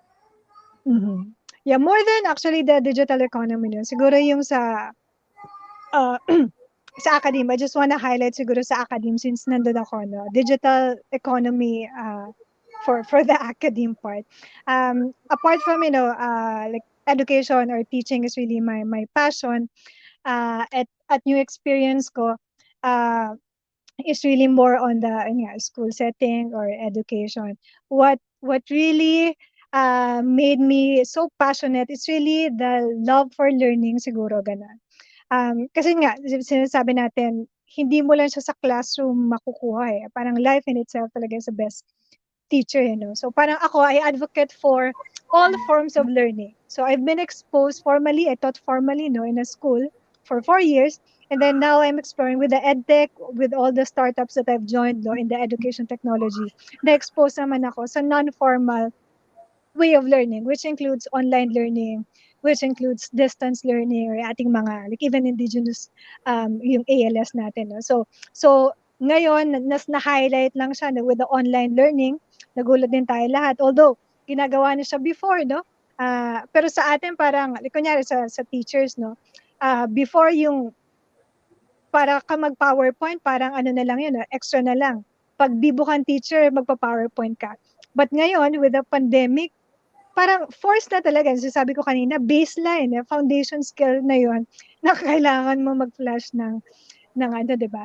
Yeah, more than actually the digital economy, no? Siguro yung sa sa academe, I just want to highlight siguro sa academe since nandun ako, no? Digital economy for the academe part. Apart from, like education or teaching is really my passion. At new experience ko, is really more on the school setting or education. What really made me so passionate is really the love for learning siguro ganun. Kasi nga sinasabi natin hindi mo lang siya sa classroom makukuha eh. Parang life in itself talaga is the best teacher, So parang ako, I advocate for all forms of learning. So I've been exposed formally, I taught formally, in a school for 4 years. And then now I'm exploring with the EdTech, with all the startups that I've joined, in the education technology. Na-expose naman ako sa non-formal way of learning, which includes online learning, which includes distance learning, or ating mga, like even indigenous, yung ALS natin. No? So ngayon, na-highlight lang siya with the online learning. Nagulat din tayo lahat. Although, ginagawa na siya before, no? Pero sa atin parang, like, kunyari sa teachers, no? Before yung para ka mag-PowerPoint, parang ano na lang yun, extra na lang. Pag bibo kang teacher, magpa-PowerPoint ka. But ngayon, with the pandemic, parang force na talaga. Sabi ko kanina, baseline, foundation skill na yun, na kailangan mo mag-flash ng ano, di ba?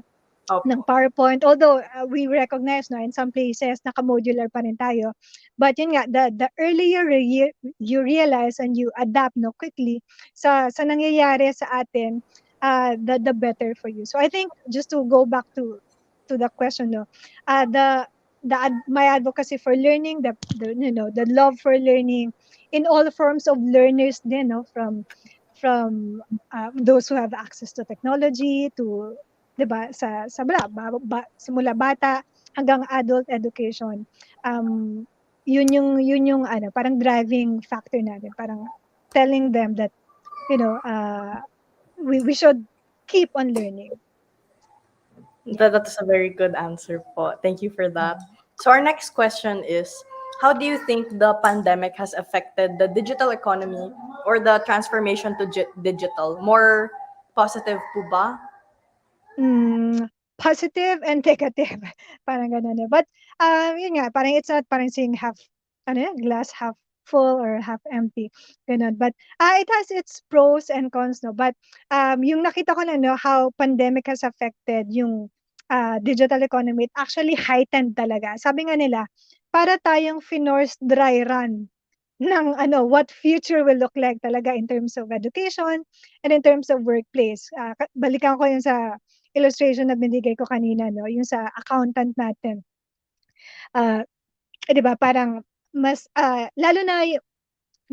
ng Opo. PowerPoint. Although we recognize no in some places naka-modular pa rin tayo. But yun nga the earlier you realize and you adapt no quickly sa nangyayari sa atin, the better for you. So I think just to go back to the question no, my advocacy for learning, the the love for learning in all forms of learners din no, from those who have access to technology to 'di ba sa simula bata hanggang adult education. um yun yung ano parang driving factor natin, parang telling them that you know we should keep on learning. Yeah. That's a very good answer po. Thank you for that. So our next question is, how do you think the pandemic has affected the digital economy or the transformation to digital? More positive po ba? Hmm, positive and negative, parang gano'n, eh. But, yun nga, parang it's not parang saying half ano yun, glass half full or half empty, gano'n. But, it has its pros and cons 'no. But, yung nakita ko lang 'no, how pandemic has affected yung, digital economy, it actually heightened talaga. Sabi nga nila, para tayong finorced dry run ng ano, what future will look like talaga in terms of education and in terms of workplace. Balikan ko yung sa illustration na binigay ko kanina 'no, yung sa accountant natin. Ah, 'Di ba parang mas, lalo na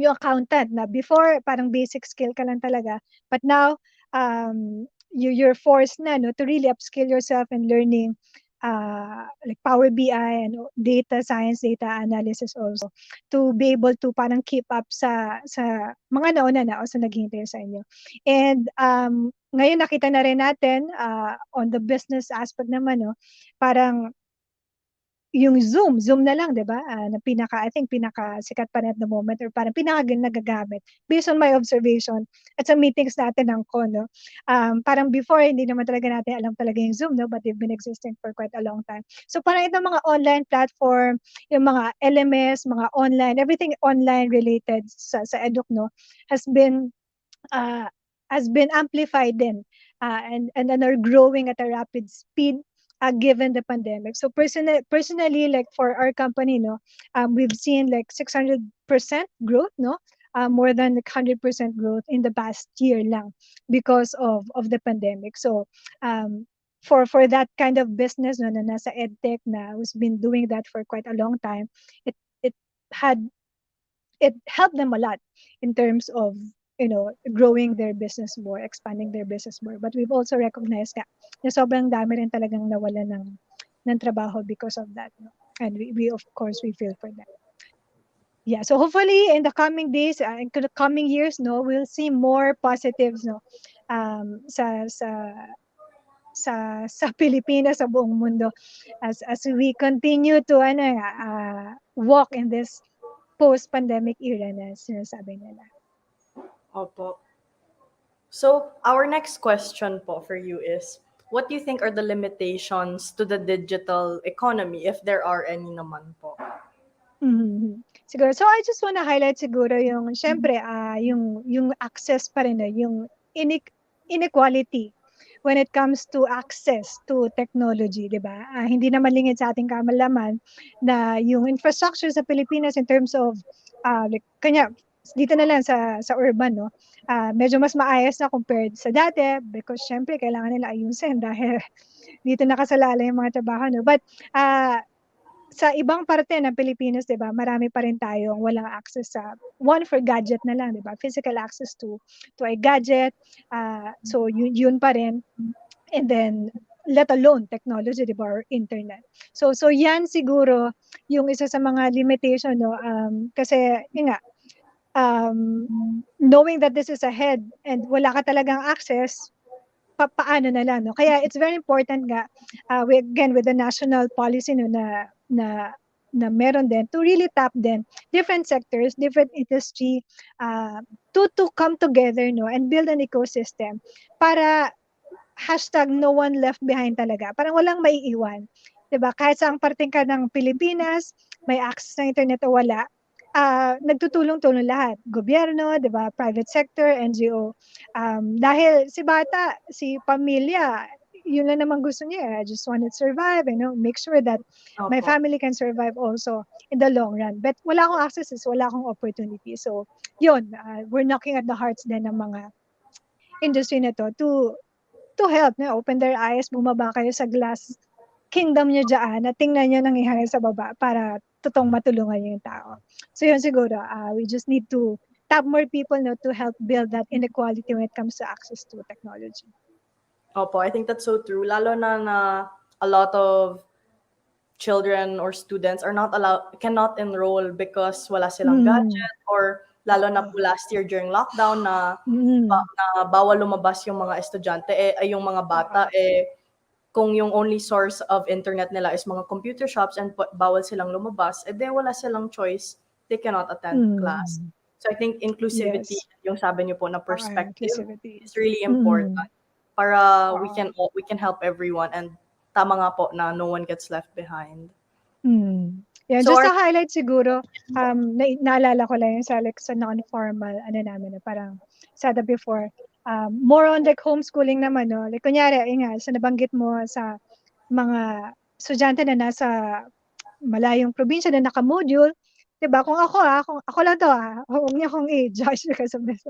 yung accountant na before parang basic skill ka lang talaga, but now, you're forced na 'no to really upskill yourself in learning, like Power BI and data science, data analysis also, to be able to parang keep up sa mga nauna na o sa naghihintay sa inyo. And, ngayon nakita na rin natin, on the business aspect naman 'no, parang yung Zoom na lang 'di ba, na I think pinakasikat pa rin at the moment or parang nagagamit based on my observation at sa meetings natin ng con 'no. Parang before hindi naman talaga natin alam talaga yung Zoom 'no, but they've been existing for quite a long time. So parang itong mga online platform, yung mga LMS, mga online, everything online related sa eduk 'no, has been uh, has been amplified din, and are growing at a rapid speed, given the pandemic. So personally, like for our company, no, we've seen like 600% growth, no, more than like 100% growth in the past year lang because of the pandemic. So for that kind of business no, na nasa edtech na who's been doing that for quite a long time, it it had it helped them a lot in terms of growing their business more, expanding their business more. But we've also recognized nga na sobrang dami rin talagang nawalan ng trabaho because of that, no? And we of course we feel for them. Yeah, so hopefully in the coming days, in the coming years, no, we'll see more positives, no, sa Pilipinas, sa buong mundo, as we continue to walk in this post-pandemic era na sinasabi nila. Opo. So our next question po for you is, what do you think are the limitations to the digital economy, if there are any naman po? Mhm. Siguro. So I just wanna highlight siguro yung siyempre, yung access pa rin, yung inequality when it comes to access to technology, 'di ba? Hindi naman lingid sa ating kamalaman na yung infrastructure sa Pilipinas in terms of, like dito na lang sa urban 'no, medyo mas maayos na compared sa dati because siyempre kailangan nila ayusin dahil dito nakasalalay yung mga trabaho 'no. But, sa ibang parte ng Pilipinas 'di ba, marami pa rin tayong walang access sa one for gadget na lang 'di ba, physical access to a gadget, so yun pa rin. And then let alone technology 'di ba or internet. So yan siguro yung isa sa mga limitation 'no, kasi yun nga, knowing that this is ahead and wala ka talagang access, paano na lang 'no. Kaya it's very important nga, again with the national policy 'no na meron din to really tap din different sectors, different industry, to come together 'no and build an ecosystem para #no one left behind talaga. Parang walang maiiwan, 'di ba? Kahit saang parte ka ng Pilipinas, may access ng internet o wala, nagtutulong-tulong lahat. Gobyerno, 'di ba? Private sector, NGO. Dahil si bata, si pamilya, yun lang naman gusto niya. I just want to survive, make sure that my Opo. family can survive also in the long run. But wala akong access, wala akong opportunity. So, yun, we're knocking at the hearts din ng mga industry na to help, open their eyes, bumaba kayo sa glass kingdom nyo dyan at tingnan nyo nangyayari sa baba para totoong matulungan nyo yung tao. So yun siguro, we just need to tap more people to help build that inequality when it comes to access to technology. Opo, I think that's so true. Lalo na a lot of children or students are not allowed cannot enroll because wala silang Mm. gadget, or lalo na Oo. po last year during lockdown Mm. na bawal lumabas yung mga estudyante, ay yung mga bata, Oo. kung yung only source of internet nila is mga computer shops and bawal silang lumabas, wala silang choice, they cannot attend class. Mm. So I think inclusivity, Yes. yung sabi niyo po na perspective, Inclusivity. is really Mm. important para Oo. we can help everyone, and tama nga po na no one gets left behind. Mm. Yeah, So just our to highlight siguro, naalala ko lang yung sa non-formal, namin, parang sada before, more on like homeschooling naman, no? Like, kunyari, sa nabanggit mo sa mga estudyante na nasa malayong probinsya na naka-module, 'di ba? Kung ako lang 'to, huwag niyo akong i-judge because of this.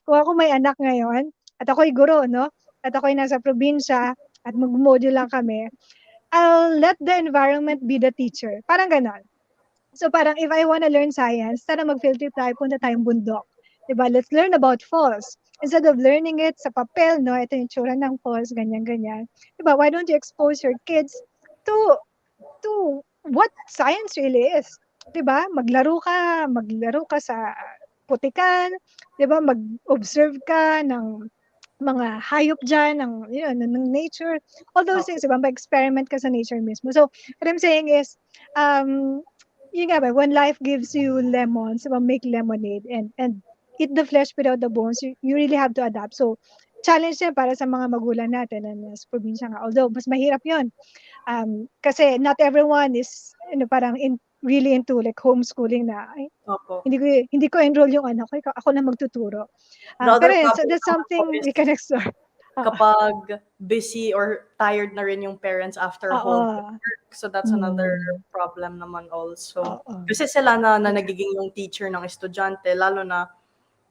Kung ako may anak ngayon at ako'y guro, no? At ako'y nasa probinsya at mag-module lang kami, I'll let the environment be the teacher. Parang gano'n. So parang if I wanna learn science, tara mag-field trip tayo, punta tayong bundok. 'Di ba? Let's learn about falls. Instead of learning it sa papel, no? Ito yung tsura ng falls, ganyan, ganyan. 'Di ba? Why don't you expose your kids to to what science really is? 'Di ba? Maglaro ka sa putikan, 'di ba? Mag-observe ka ng mga hayop diyan, ng nature, all those things, 'di ba? Mag-experiment ka sa nature mismo. So, what I'm saying is, um, yun nga ba, when life gives you lemons, 'di ba, make lemonade and eat the flesh without the bones, you really have to adapt. So, challenge yan para sa mga magulang natin na nasa probinsya nga. Although, mas mahirap yun. Kasi not everyone is, parang really into like homeschooling na, ay, opo. hindi ko enroll yung anak ko, ako na magtuturo. The other Pero yun, so problem that's naman po something is we can explore. Oo. kapag busy or tired na rin yung parents after Oo. home work. So that's another Mm. problem naman also. Oo. Kasi sila na Exactly. nagiging yung teacher ng estudyante, lalo na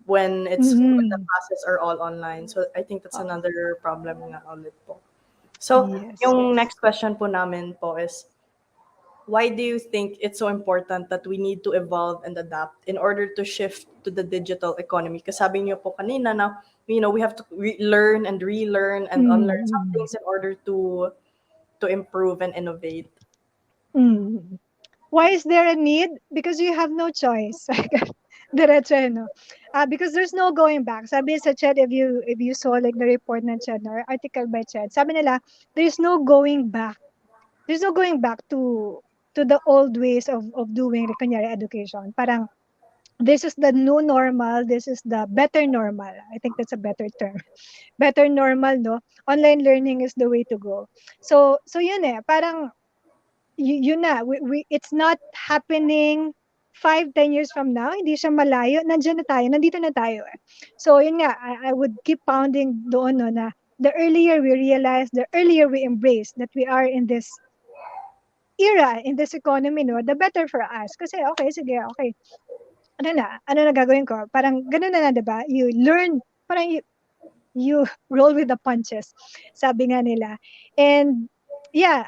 when the Mm. classes are all online. So I think that's Oo. another problem nga ulit po. So Yes, yung yes. next question po namin po is, why do you think it's so important that we need to evolve and adapt in order to shift to the digital economy? Kasi sabi niyo po kanina na, we have to learn and relearn and unlearn some Mm. things in order to improve and innovate. Mm. Why is there a need? Because you have no choice. Diretso, no? Because there's no going back. Sabi sa Ched, if you saw like the report ng Ched, or article by Ched, sabi nila, there's no going back. There's no going back to the old ways of doing, like, kunyari, education. Parang, this is the new normal. This is the better normal. I think that's a better term. Better normal, no? Online learning is the way to go. So yun parang, yun na, it's not happening 5-10 years from now, hindi siya malayo, nandiyan na tayo, nandito na tayo So yun nga, I would keep pounding doon, no, na the earlier we realize, the earlier we embrace that we are in this era, in this economy, no, the better for us. Kasi okay, sige, okay. Ano na gagawin ko? Parang ganun na, 'di ba? You learn, parang you roll with the punches, sabi nga nila. And yeah,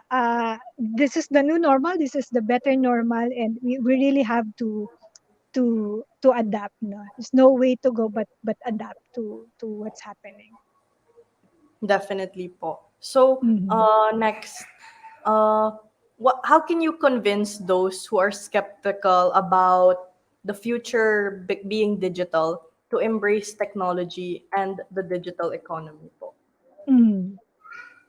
this is the new normal, this is the better normal, and we really have to adapt, no? There's no way to go but adapt to what's happening. Definitely po. So, Mhm. next, how can you convince those who are skeptical about the future being digital to embrace technology and the digital economy po? Mm.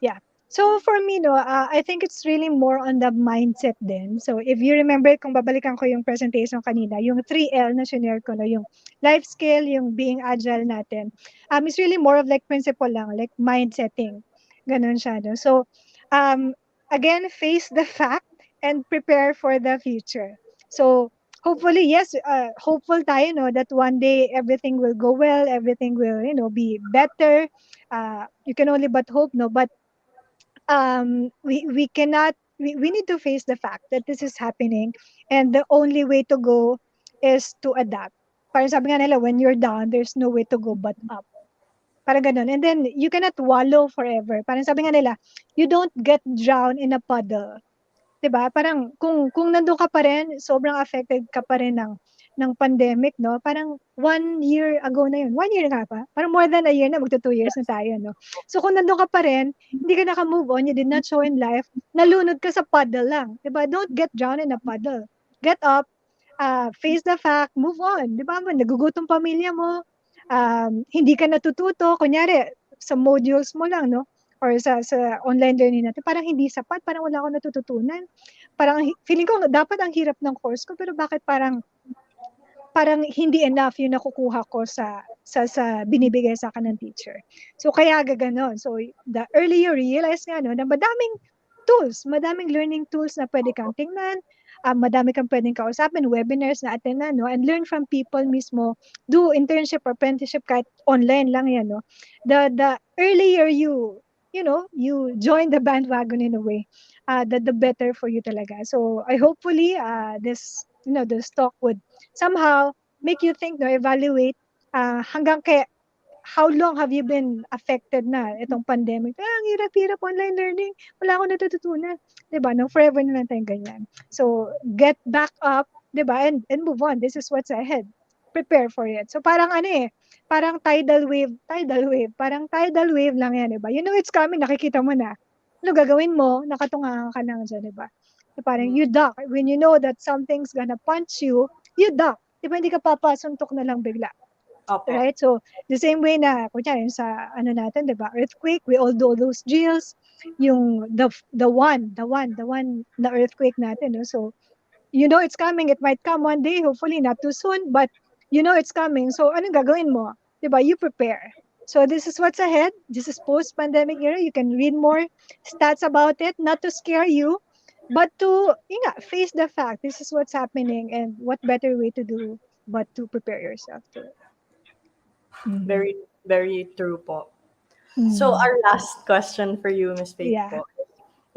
Yeah. So for me, no, I think it's really more on the mindset din. So if you remember, kung babalikan ko yung presentation kanina, yung 3L na share ko, no, yung life skill, yung being agile natin, it's really more of like principle lang, like mindsetting. Ganun siya, no? So, um, again, face the fact and prepare for the future. So, hopefully, yes, hopeful tayo, no, that one day everything will go well, everything will, be better. You can only but hope, no, but we need to face the fact that this is happening, and the only way to go is to adapt. Parang sabi nga nila, when you're down, there's no way to go but up. Parang ganun. And then, you cannot wallow forever. Parang sabi nga nila, you don't get drowned in a puddle. 'Di ba? Parang kung nando'n ka pa rin, sobrang affected ka pa rin ng pandemic, 'no? Parang 1 year ago na 'yun. 1 year nga ba? Parang more than a year na, magtu 2 years na tayo, 'no? So kung nando'n ka pa rin, hindi ka naka-move on, you did not show in life, nalunod ka sa puddle lang, 'di ba? Don't get drowned in a puddle. Get up, face the fact, move on, 'di ba? Nagugutom pamilya mo, hindi ka natututo, kunyari sa modules mo lang, 'no? Or sa online learning natin, parang hindi sapat, parang wala akong natututunan. Parang feeling ko dapat ang hirap ng course ko, pero bakit parang hindi enough yung nakukuha ko sa binibigay sa akin ng teacher. So kaya gaganon. So the earlier you realize nga, no, na madaming learning tools na pwede kang tingnan, madami kang pwedeng kausapin, webinars na attendan, no, and learn from people mismo, do internship or apprenticeship kahit online lang yan, no. The earlier you join the bandwagon in a way, the better for you talaga. So I hopefully this talk would somehow make you think, no, evaluate, hanggang how long have you been affected na itong pandemic? Ang hirap-hirap online learning, wala akong natututunan. 'Di ba? No, forever na lang tayong ganyan. So, get back up, 'di ba? And move on. This is what's ahead. Prepare for it. So, parang parang tidal wave. Parang tidal wave lang yan, 'di ba? You know it's coming, nakikita mo na. Ano gagawin mo? Nakatunga ka lang dyan, 'di ba? So, parang you duck. When you know that something's gonna punch you, you duck. 'Di ba? Hindi ka papasuntok na lang bigla. Opo. Right? So, the same way na, kunyari, sa natin, 'di ba? Earthquake, we all do those drills. Yung the one na earthquake natin, no? So, you know it's coming. It might come one day, hopefully not too soon, but you know it's coming. So, anong gagawin mo? 'Di ba? You prepare. So, this is what's ahead. This is post-pandemic era. You can read more stats about it, not to scare you, but to, face the fact. This is what's happening, and what better way to do but to prepare yourself to it. Mhm. Very, very true po. So Mm. our last question for you, Miss Faith Yeah. po.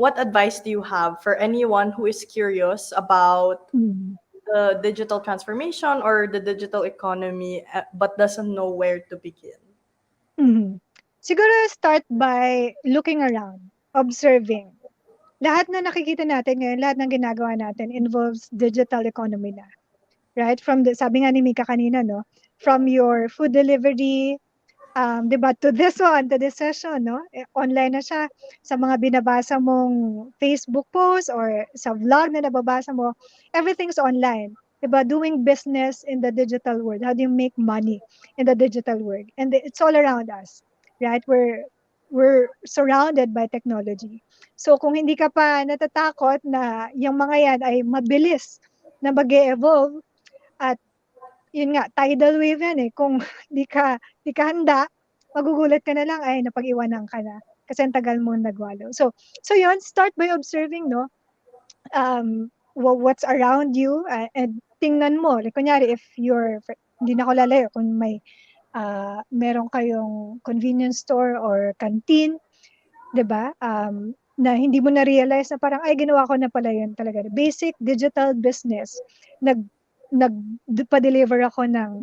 What advice do you have for anyone who is curious about Mm. the digital transformation or the digital economy, but doesn't know where to begin? Mhm. Siguro start by looking around, observing. Lahat na nakikita natin ngayon, lahat ng ginagawa natin involves digital economy na. Right? From sabi nga ni Mika kanina, no? From your food delivery, 'di ba, to this session, no? Online na siya, sa mga binabasa mong Facebook post or sa vlog na nababasa mo, everything's online. 'Di ba? Doing business in the digital world. How do you make money in the digital world? And it's all around us. Right? We're surrounded by technology. So kung hindi ka pa natatakot na yung mga yan ay mabilis na mag-evolve, at yun nga, tidal wave yan eh. Kung di ka handa, magugulat ka na lang, ay napag-iwanan ka na. Kasi ang tagal mo nagwalo. So yun, start by observing, no? What's around you, and tingnan mo. Like, kunyari, if hindi na ako lalayo, kung meron kayong convenience store or canteen, 'di ba? Na hindi mo na-realize na parang, ay, ginawa ko na pala yun talaga. Basic digital business. Nagpa-deliver ako ng,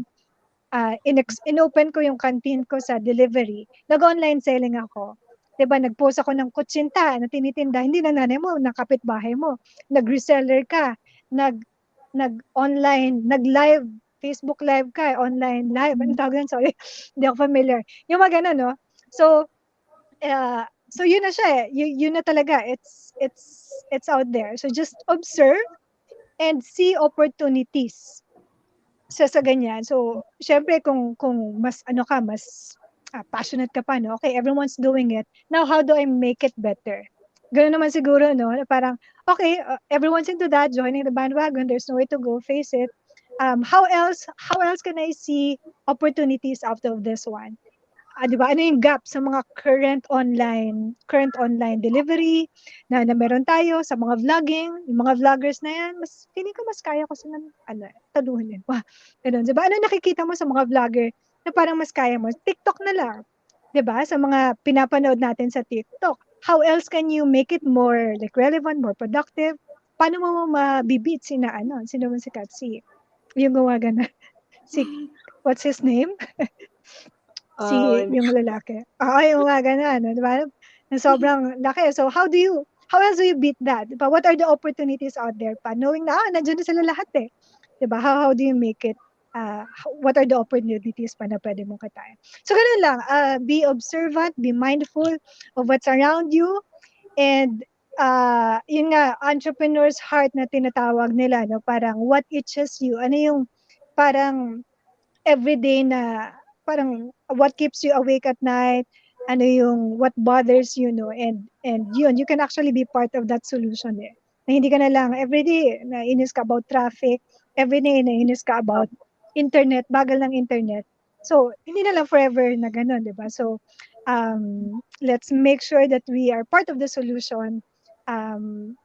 inopen ko yung canteen ko sa delivery. Nag-online selling ako. 'Di ba? Nag-post ako ng kutsinta na tinitinda. Hindi na nanay mo, ng kapitbahay mo. Nag-reseller ka. Nag-online, nag-live, Facebook live ka, online live. Ano tawag yan? Sorry, hindi ako familiar. Yung mga ganun, no? So yun na siya eh. Yun na talaga. It's out there. So just observe and see opportunities sa ganyan. So syempre, kung mas passionate ka pa, no? Okay, everyone's doing it. Now, how do I make it better? Ganoon naman siguro, no? Parang, okay, everyone's into that, joining the bandwagon, there's no way to go, face it. How else can I see opportunities out of this one? 'Di ba? Ano yung gap sa mga current online delivery na meron tayo, sa mga vlogging, yung mga vloggers na yan, feeling ko mas kaya ko silang talunin. Wow, ganun. 'Di ba? Ano nakikita mo sa mga vlogger na parang mas kaya mo? TikTok na lang. 'Di ba? Sa mga pinapanood natin sa TikTok, how else can you make it more like relevant, more productive? Paano mo mabibit sino man sikat, yung gumagana, si, what's his name? Uh, Yung lalaki. Oo, yung mga gano'n, 'di ba? Na sobrang laki. So, how else do you beat that? 'Di ba? What are the opportunities out there pa? Knowing na, nandiyan na sila lahat eh. 'Di ba? How do you make it, what are the opportunities pa na pwede mong kitain? So, ganun lang. Be observant, be mindful of what's around you, and yun nga, entrepreneur's heart na tinatawag nila, no? Parang what itches you? Ano yung parang everyday na parang what keeps you awake at night, ano yung what bothers you, no? And yun, you can actually be part of that solution eh. Na hindi ka na lang everyday na inis ka about traffic, everyday na inis ka about internet, bagal ng internet. So, hindi na lang forever na ganun, di ba? So, let's make sure that we are part of the solution, and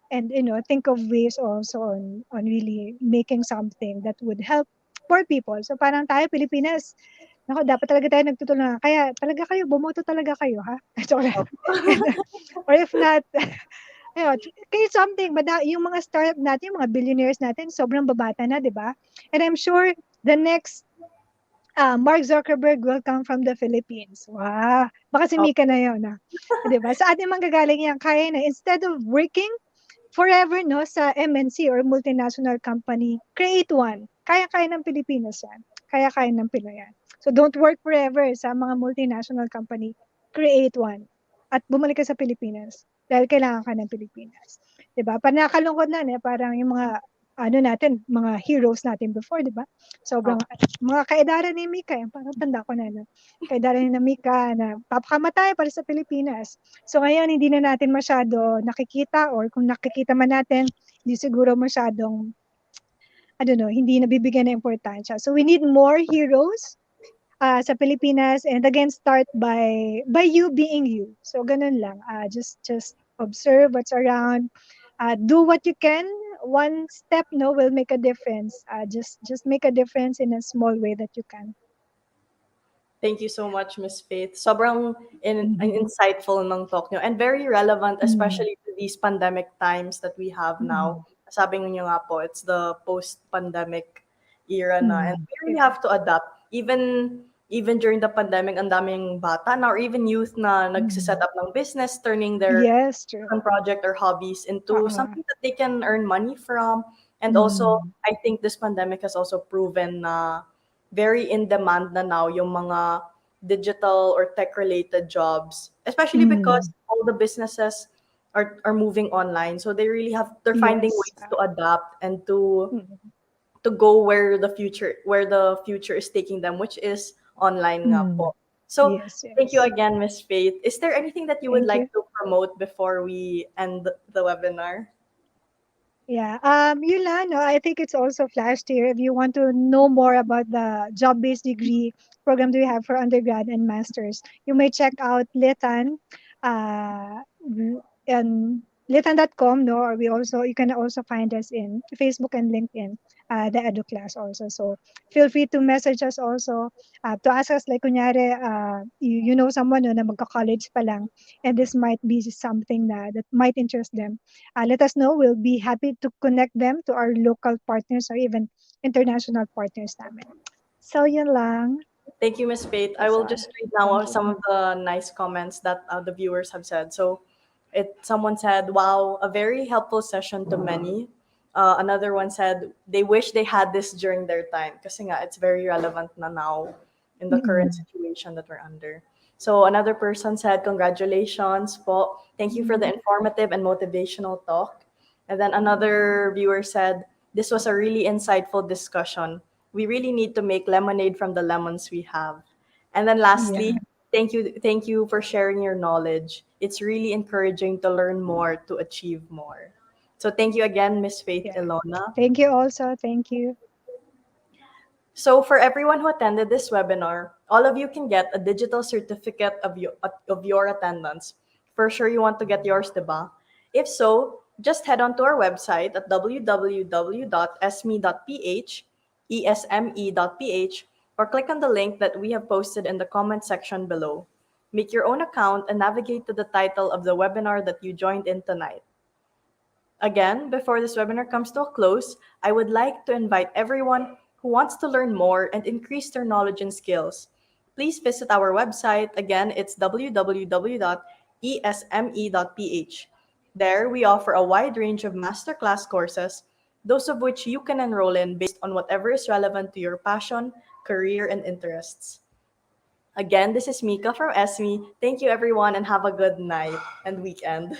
think of ways also on really making something that would help poor people. So parang tayo Pilipinas, naku, dapat talaga tayo nagtutulungan. Kaya talaga kayo, bumoto talaga kayo, ha? Joke lang. Or if not, ayun, kaya something, yung mga startup natin, yung mga billionaires natin, sobrang babata na, di ba? And I'm sure the next Mark Zuckerberg will come from the Philippines. Wow! Baka si Mika na yun, ha? Di ba? Sa atin manggagaling yan, kaya na, instead of working forever, no, sa MNC or multinational company, create one. Kaya-kaya ng Pilipinas yan. Kaya-kaya ng Pinoy yan. So don't work forever sa mga multinational company. Create one. At bumalik ka sa Pilipinas. Dahil kailangan ka ng Pilipinas. Diba? Panakalungkot na, parang yung mga mga heroes natin before, di ba? Sobrang, mga kaedaran ni Mika, yung parang tanda ko na, no? Kaedaran ni Mika na papakamatay para sa Pilipinas. So ngayon, hindi na natin masyado nakikita, or kung nakikita man natin, hindi siguro masyadong, I don't know, hindi nabibigyan ng importansya. So we need more heroes sa Pilipinas, and again, start by you being you. So ganun lang. Just observe what's around. Do what you can. One step, no, will make a difference. Just make a difference in a small way that you can. Thank you so much, Miss Faith. Sobrang Mhm. insightful ng talk nyo and very relevant, Mm. especially to these pandemic times that we have now. Mm. Sabi nyo nga po, it's the post-pandemic era na, and Mm. we really Yeah. have to adapt. Even during the pandemic, ang daming bata na or even youth na nagsiset Mm. up ng business, turning their Yes, true. passion project or hobbies into Uh-uh. something that they can earn money from. And also, Mm. I think this pandemic has also proven na very in demand na now yung mga digital or tech related jobs, especially because Mm. all the businesses are moving online. So they're finding Yes. ways to adapt and to Mm. go where the future is taking them, which is online nga Mm. po. So Yes, thank you yes. again, Miss Faith. Is there anything that you would Thank like you. to promote before we end the webinar? Yeah. Yun lang, no, I think it's also flashed here. If you want to know more about the job-based degree program that we have for undergrad and masters, you may check out Litan, and litan.com, no, or you can also find us in Facebook and LinkedIn, the Edu class also. So feel free to message us also, to ask us, like, kunyari, you know someone, no, na magka-college pa lang, and this might be something that might interest them. Let us know. We'll be happy to connect them to our local partners or even international partners namin. So, yun lang. Thank you, Miss Faith. I That's will all. just read now Thank you. some of the nice comments that the viewers have said. So, someone said, "Wow, a very helpful session to many." Another one said, "They wish they had this during their time." Kasi nga, it's very relevant na now in the current Mm-mm. situation that we're under. So another person said, "Congratulations po. Thank you for the Mm. informative and motivational talk." And then another viewer said, "This was a really insightful discussion. We really need to make lemonade from the lemons we have." And then Yeah. lastly, thank you for sharing your knowledge. It's really encouraging to learn more to achieve more. So thank you again, Miss Faith Yeah. Elona. Thank you also. Thank you. So for everyone who attended this webinar, all of you can get a digital certificate of your attendance. For sure you want to get yours, diba? If so, just head on to our website at www.esme.ph, esme.ph, or click on the link that we have posted in the comment section below. Make your own account and navigate to the title of the webinar that you joined in tonight. Again, before this webinar comes to a close, I would like to invite everyone who wants to learn more and increase their knowledge and skills. Please visit our website. Again, it's www.esme.ph. There, we offer a wide range of masterclass courses, those of which you can enroll in based on whatever is relevant to your passion, career, and interests. Again, this is Mika from ESME. Thank you, everyone, and have a good night and weekend.